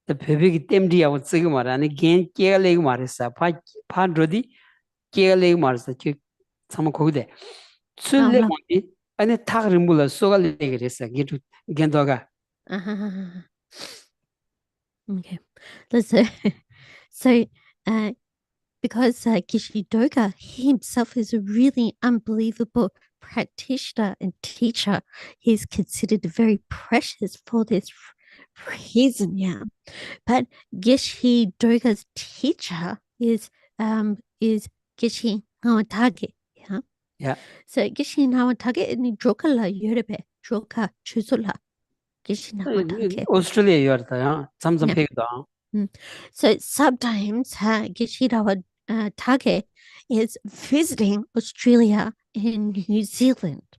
더 베비기 템디하고 쓰고 말하니 겐 끼엘레고 말했어 파 로디 끼엘레고 말했어 그 참 거기대 술레 뭐니 아니 타그림불라 쏘갈레 그랬어 게도 겐도가 Okay, so because Geshe Doga himself is a really unbelievable practitioner and teacher, he's considered very precious for this reason. Yeah, but Geshe Doga's teacher is Geshe Nawatage. Yeah. So Geshe Nawatage ni Drokala Yorebe Droka Chusula Geshe Nawatage. Australia yor다 samsam pegda. So sometimes Geshe Nawatage is visiting Australia and New Zealand.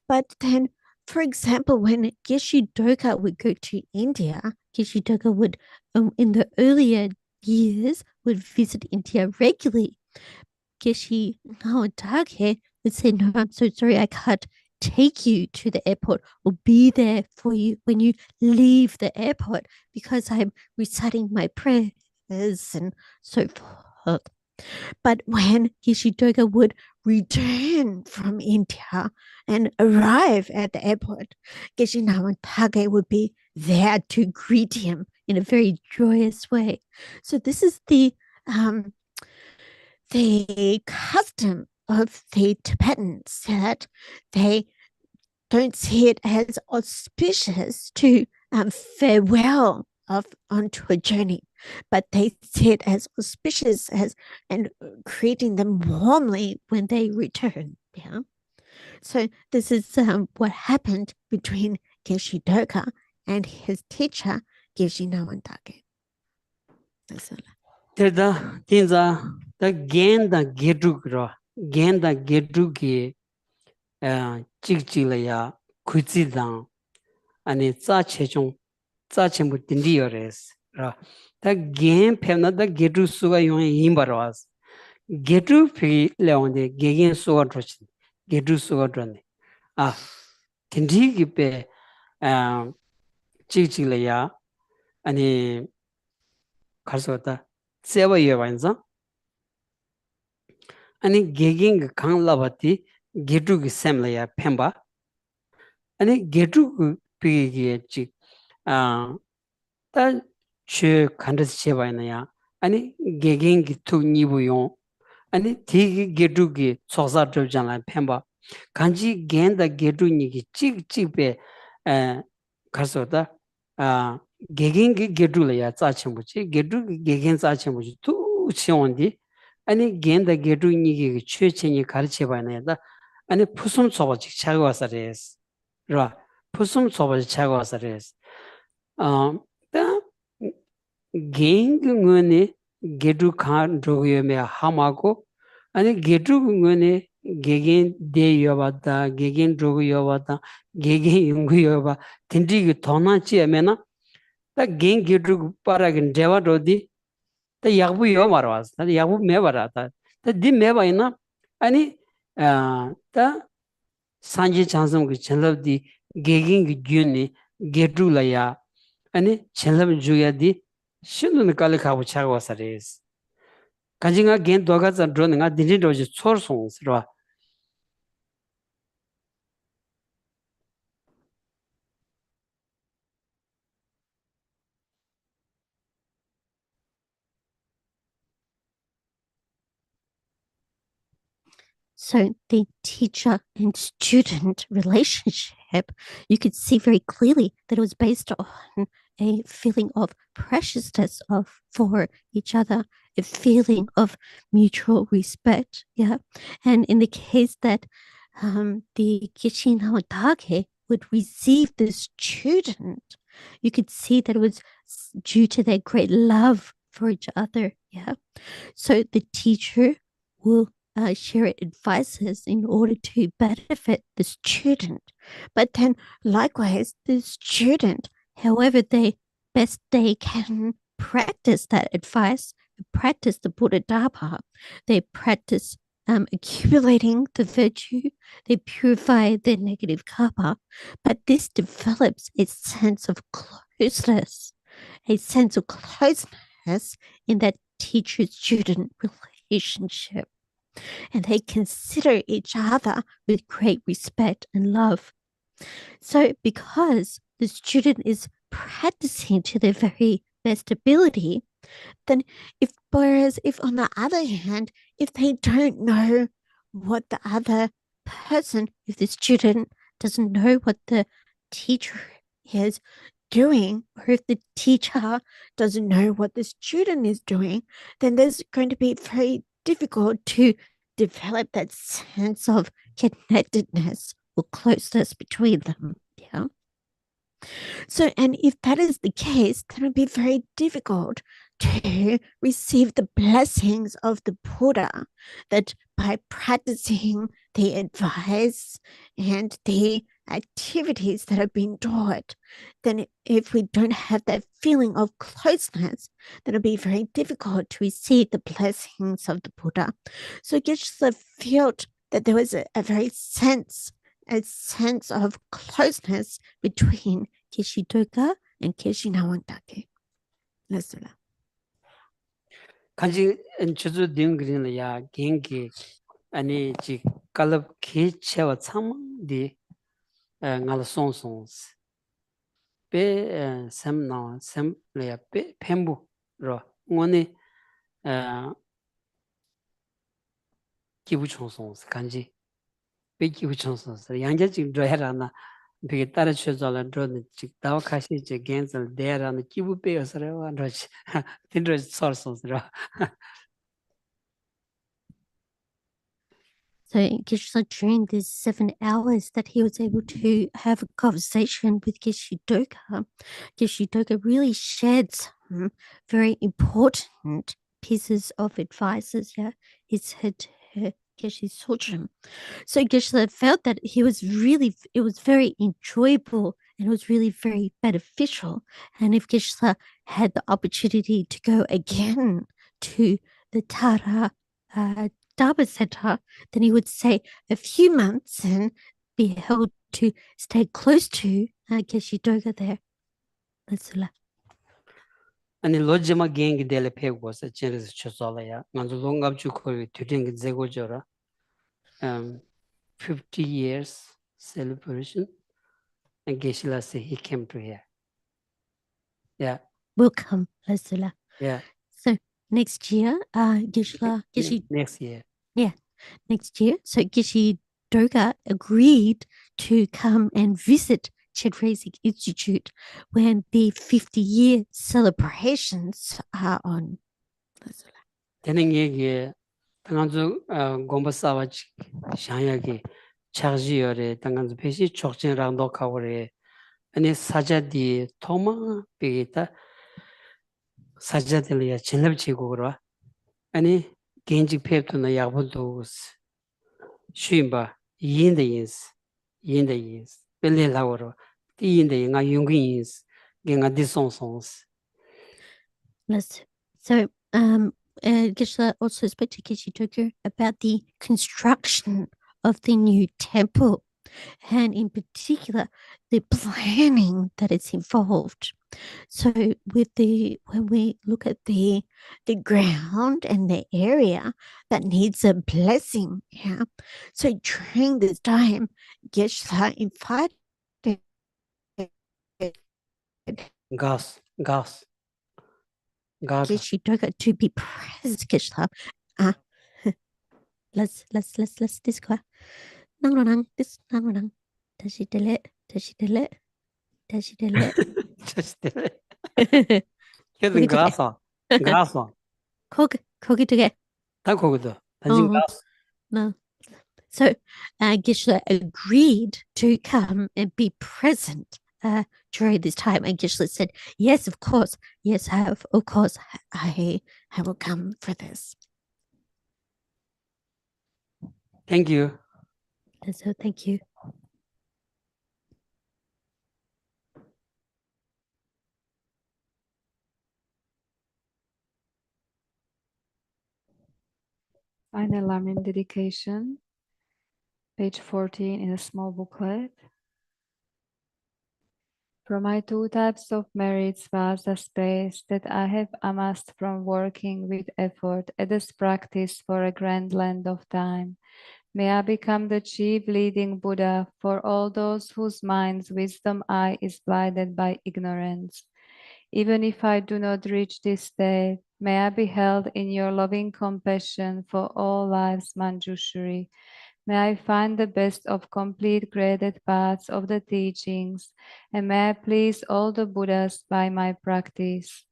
But then, for example, when Geshe Doga would go to India, Geshe Doga would, in the earlier years, would visit India regularly. Geshe Nawatage would say, "No, I'm so sorry, I can't take you to the airport or be there for you when you leave the airport because I'm reciting my prayers and so forth. But when Geshe would return from India and arrive at the airport, Geshe would be there to greet him in a very joyous way. So this is the custom of the Tibetans, that they don't see it as auspicious to farewell onto a journey, but they see it as auspicious and greeting them warmly when they return. Yeah. So this is what happened between Geshe and his teacher Geshe Nawandake. Terda tinza the genda gedugro genda gedugi chigchilaya kuzidan ani tsa chechong tsa chembu tindiyores ra the game pemna the gedu suga yon yimbarwas gedu pi leonde gegen suga drochin gedu suga drone tindigi pe chigchilaya ani karsota sewa yewanza ani geging kang labati gedu gi semlaya pemba ani gedu pi chi ta che kandas chebayna ya ani geging gi tu nibu yon ani tigi gedu gi sosa drobjana pemba kanji genda gedu ni gi chik pe karsota geging gi gedu la ya cha chimbuchi gedu gi gegen cha chimbuchi tu chiwondi 아니 겐다 게두니기 최첸이 가르쳐 봐야다 아니 푸숨 소바지 차고 와서레스 라 푸숨 소바지 차고 와서레스 다 겐근에 게두 칸 조여메 하마고 아니 게두근에 게겐 데여바다 게겐 조여바다 게겐 용구여바 딘디기 도나치에메나 다겐 게두 파라긴 데와도디 the Yabu Yomaras, the Yabu Mevarata, the Dim Mevaina, any the Sanji Chansam Chenlov di Geging Guni, Gedulaya, any Chenlov Juya di Shilun Kalika Chawasares. Kajing again dogas and droning at the little sources. So the teacher and student relationship, you could see very clearly that it was based on a feeling of preciousness for each other, a feeling of mutual respect. Yeah. And in the case that the Geshe Nawandake would receive the student, you could see that it was due to their great love for each other. Yeah. So the teacher will share advices in order to benefit the student. But then likewise, the student, however they can practice that advice, practice the Buddha Dharma, they practice accumulating the virtue, they purify their negative karma, but this develops a sense of closeness in that teacher-student relationship. And they consider each other with great respect and love. So because the student is practicing to their very best ability, then whereas if on the other hand, if they don't know what the other person, if the student doesn't know what the teacher is doing, or if the teacher doesn't know what the student is doing, then there's going to be very difficult to develop that sense of connectedness or closeness between them. Yeah. So, and if that is the case, then it would be very difficult to receive the blessings of the Buddha, that by practicing the advice and the activities that have been taught, then if we don't have that feeling of closeness, then it'll be very difficult to receive the blessings of the Buddha. So Geshe felt that there was a very sense a sense of closeness between Geshe Doga and Geshe Nawangdake. Lesula. 간지 주주 딩그린이야 갱기 아니 지 칼럽 케체와 참디 ngal song songs pe sem na sem le pe pembu ro ngone 기부 총songs 간지 pe 기부 총songs 양자 지 드라나 비게 따라 쳐져라 드는 지 다와 카시 지 겐zel 데라는 기부 빼어서라 안러지 딘드 소songs 로 So Geshe, during these 7 hours that he was able to have a conversation with Geshe Doga really shared some very important pieces of advices. Yeah, he said Geshe Tsultrim. So Geshe felt that it was very enjoyable and it was really very beneficial. And if Geshe had the opportunity to go again to the Tara Dharma Center, then he would stay a few months and be able to stay close to Geshe Doga there. Lesula. 아니 로지마 갱기 델레 페고서 제르스 쳐sol아야 먼저 롱갑 주코 뒤딩 제고저라 50 years celebration and Geshe say he came to here. Yeah. Welcome, Lesula. Yeah. So next year, Geshe next year. Yeah, next year. So Geshe Doga agreed to come and visit Chedresic Institute when the 50-year celebrations are on. 되는 얘기 당한주 공부사와 샹야기 차지열에 당한주 배시 촉진랑 녹화월에 아니 사자디 토마 비다 사자들이야 진압지고로 아니 겐지 페프나 야분도 쉬임바 인데인스 벨레라고로 인데가 용기인스 겐가 디송송스. So Geshe also spoke to Geshe Doga about the construction of the new temple, and in particular the planning that is involved. So when we look at the ground and the area that needs a blessing, yeah. So during this time, Geshe invited gas Geshe Doga to be present. Geshe, let's this qua. Nang dashi delete. just 걔는 가서 거기 되게 다 거기도 단지 가서 no. So Geshe agreed to come and be present during this time, and Geshe said, "Yes, of course. Yes, of course, I will come for this." Thank you. So thank you. Final Lamrim dedication, page 14 in a small booklet. From my 2 types of merits vast the space that I have amassed from working with effort at this practice for a grand land of time. May I become the chief leading Buddha for all those whose minds' wisdom eye is blinded by ignorance. Even if I do not reach this state, may I be held in your loving compassion for all life's Manjushri. May I find the best of complete graded paths of the teachings, and may I please all the Buddhas by my practice.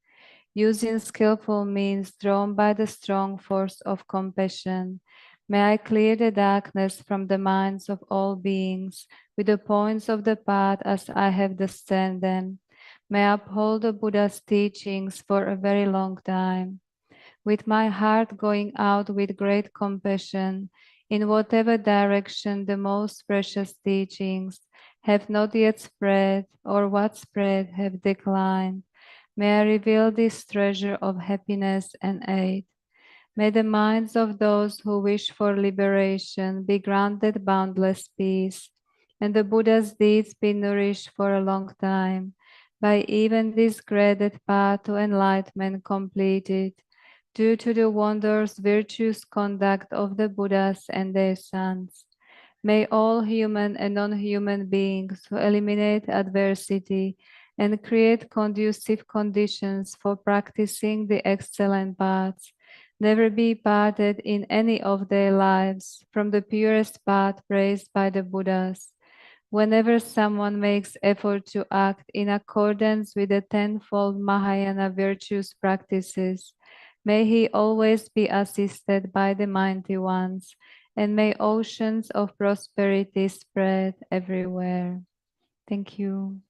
Using skillful means drawn by the strong force of compassion, may I clear the darkness from the minds of all beings with the points of the path as I have discerned them. May I uphold the Buddha's teachings for a very long time. With my heart going out with great compassion, in whatever direction the most precious teachings have not yet spread, or what spread have declined, may I reveal this treasure of happiness and aid. May the minds of those who wish for liberation be granted boundless peace. and the Buddha's deeds be nourished for a long time. By even this graded path to enlightenment completed, due to the wondrous virtuous conduct of the Buddhas and their sons. May all human and non-human beings who eliminate adversity and create conducive conditions for practicing the excellent paths never be parted in any of their lives from the purest path praised by the Buddhas. Whenever someone makes effort to act in accordance with the tenfold Mahayana virtuous practices, may he always be assisted by the mighty ones, and may oceans of prosperity spread everywhere. Thank you.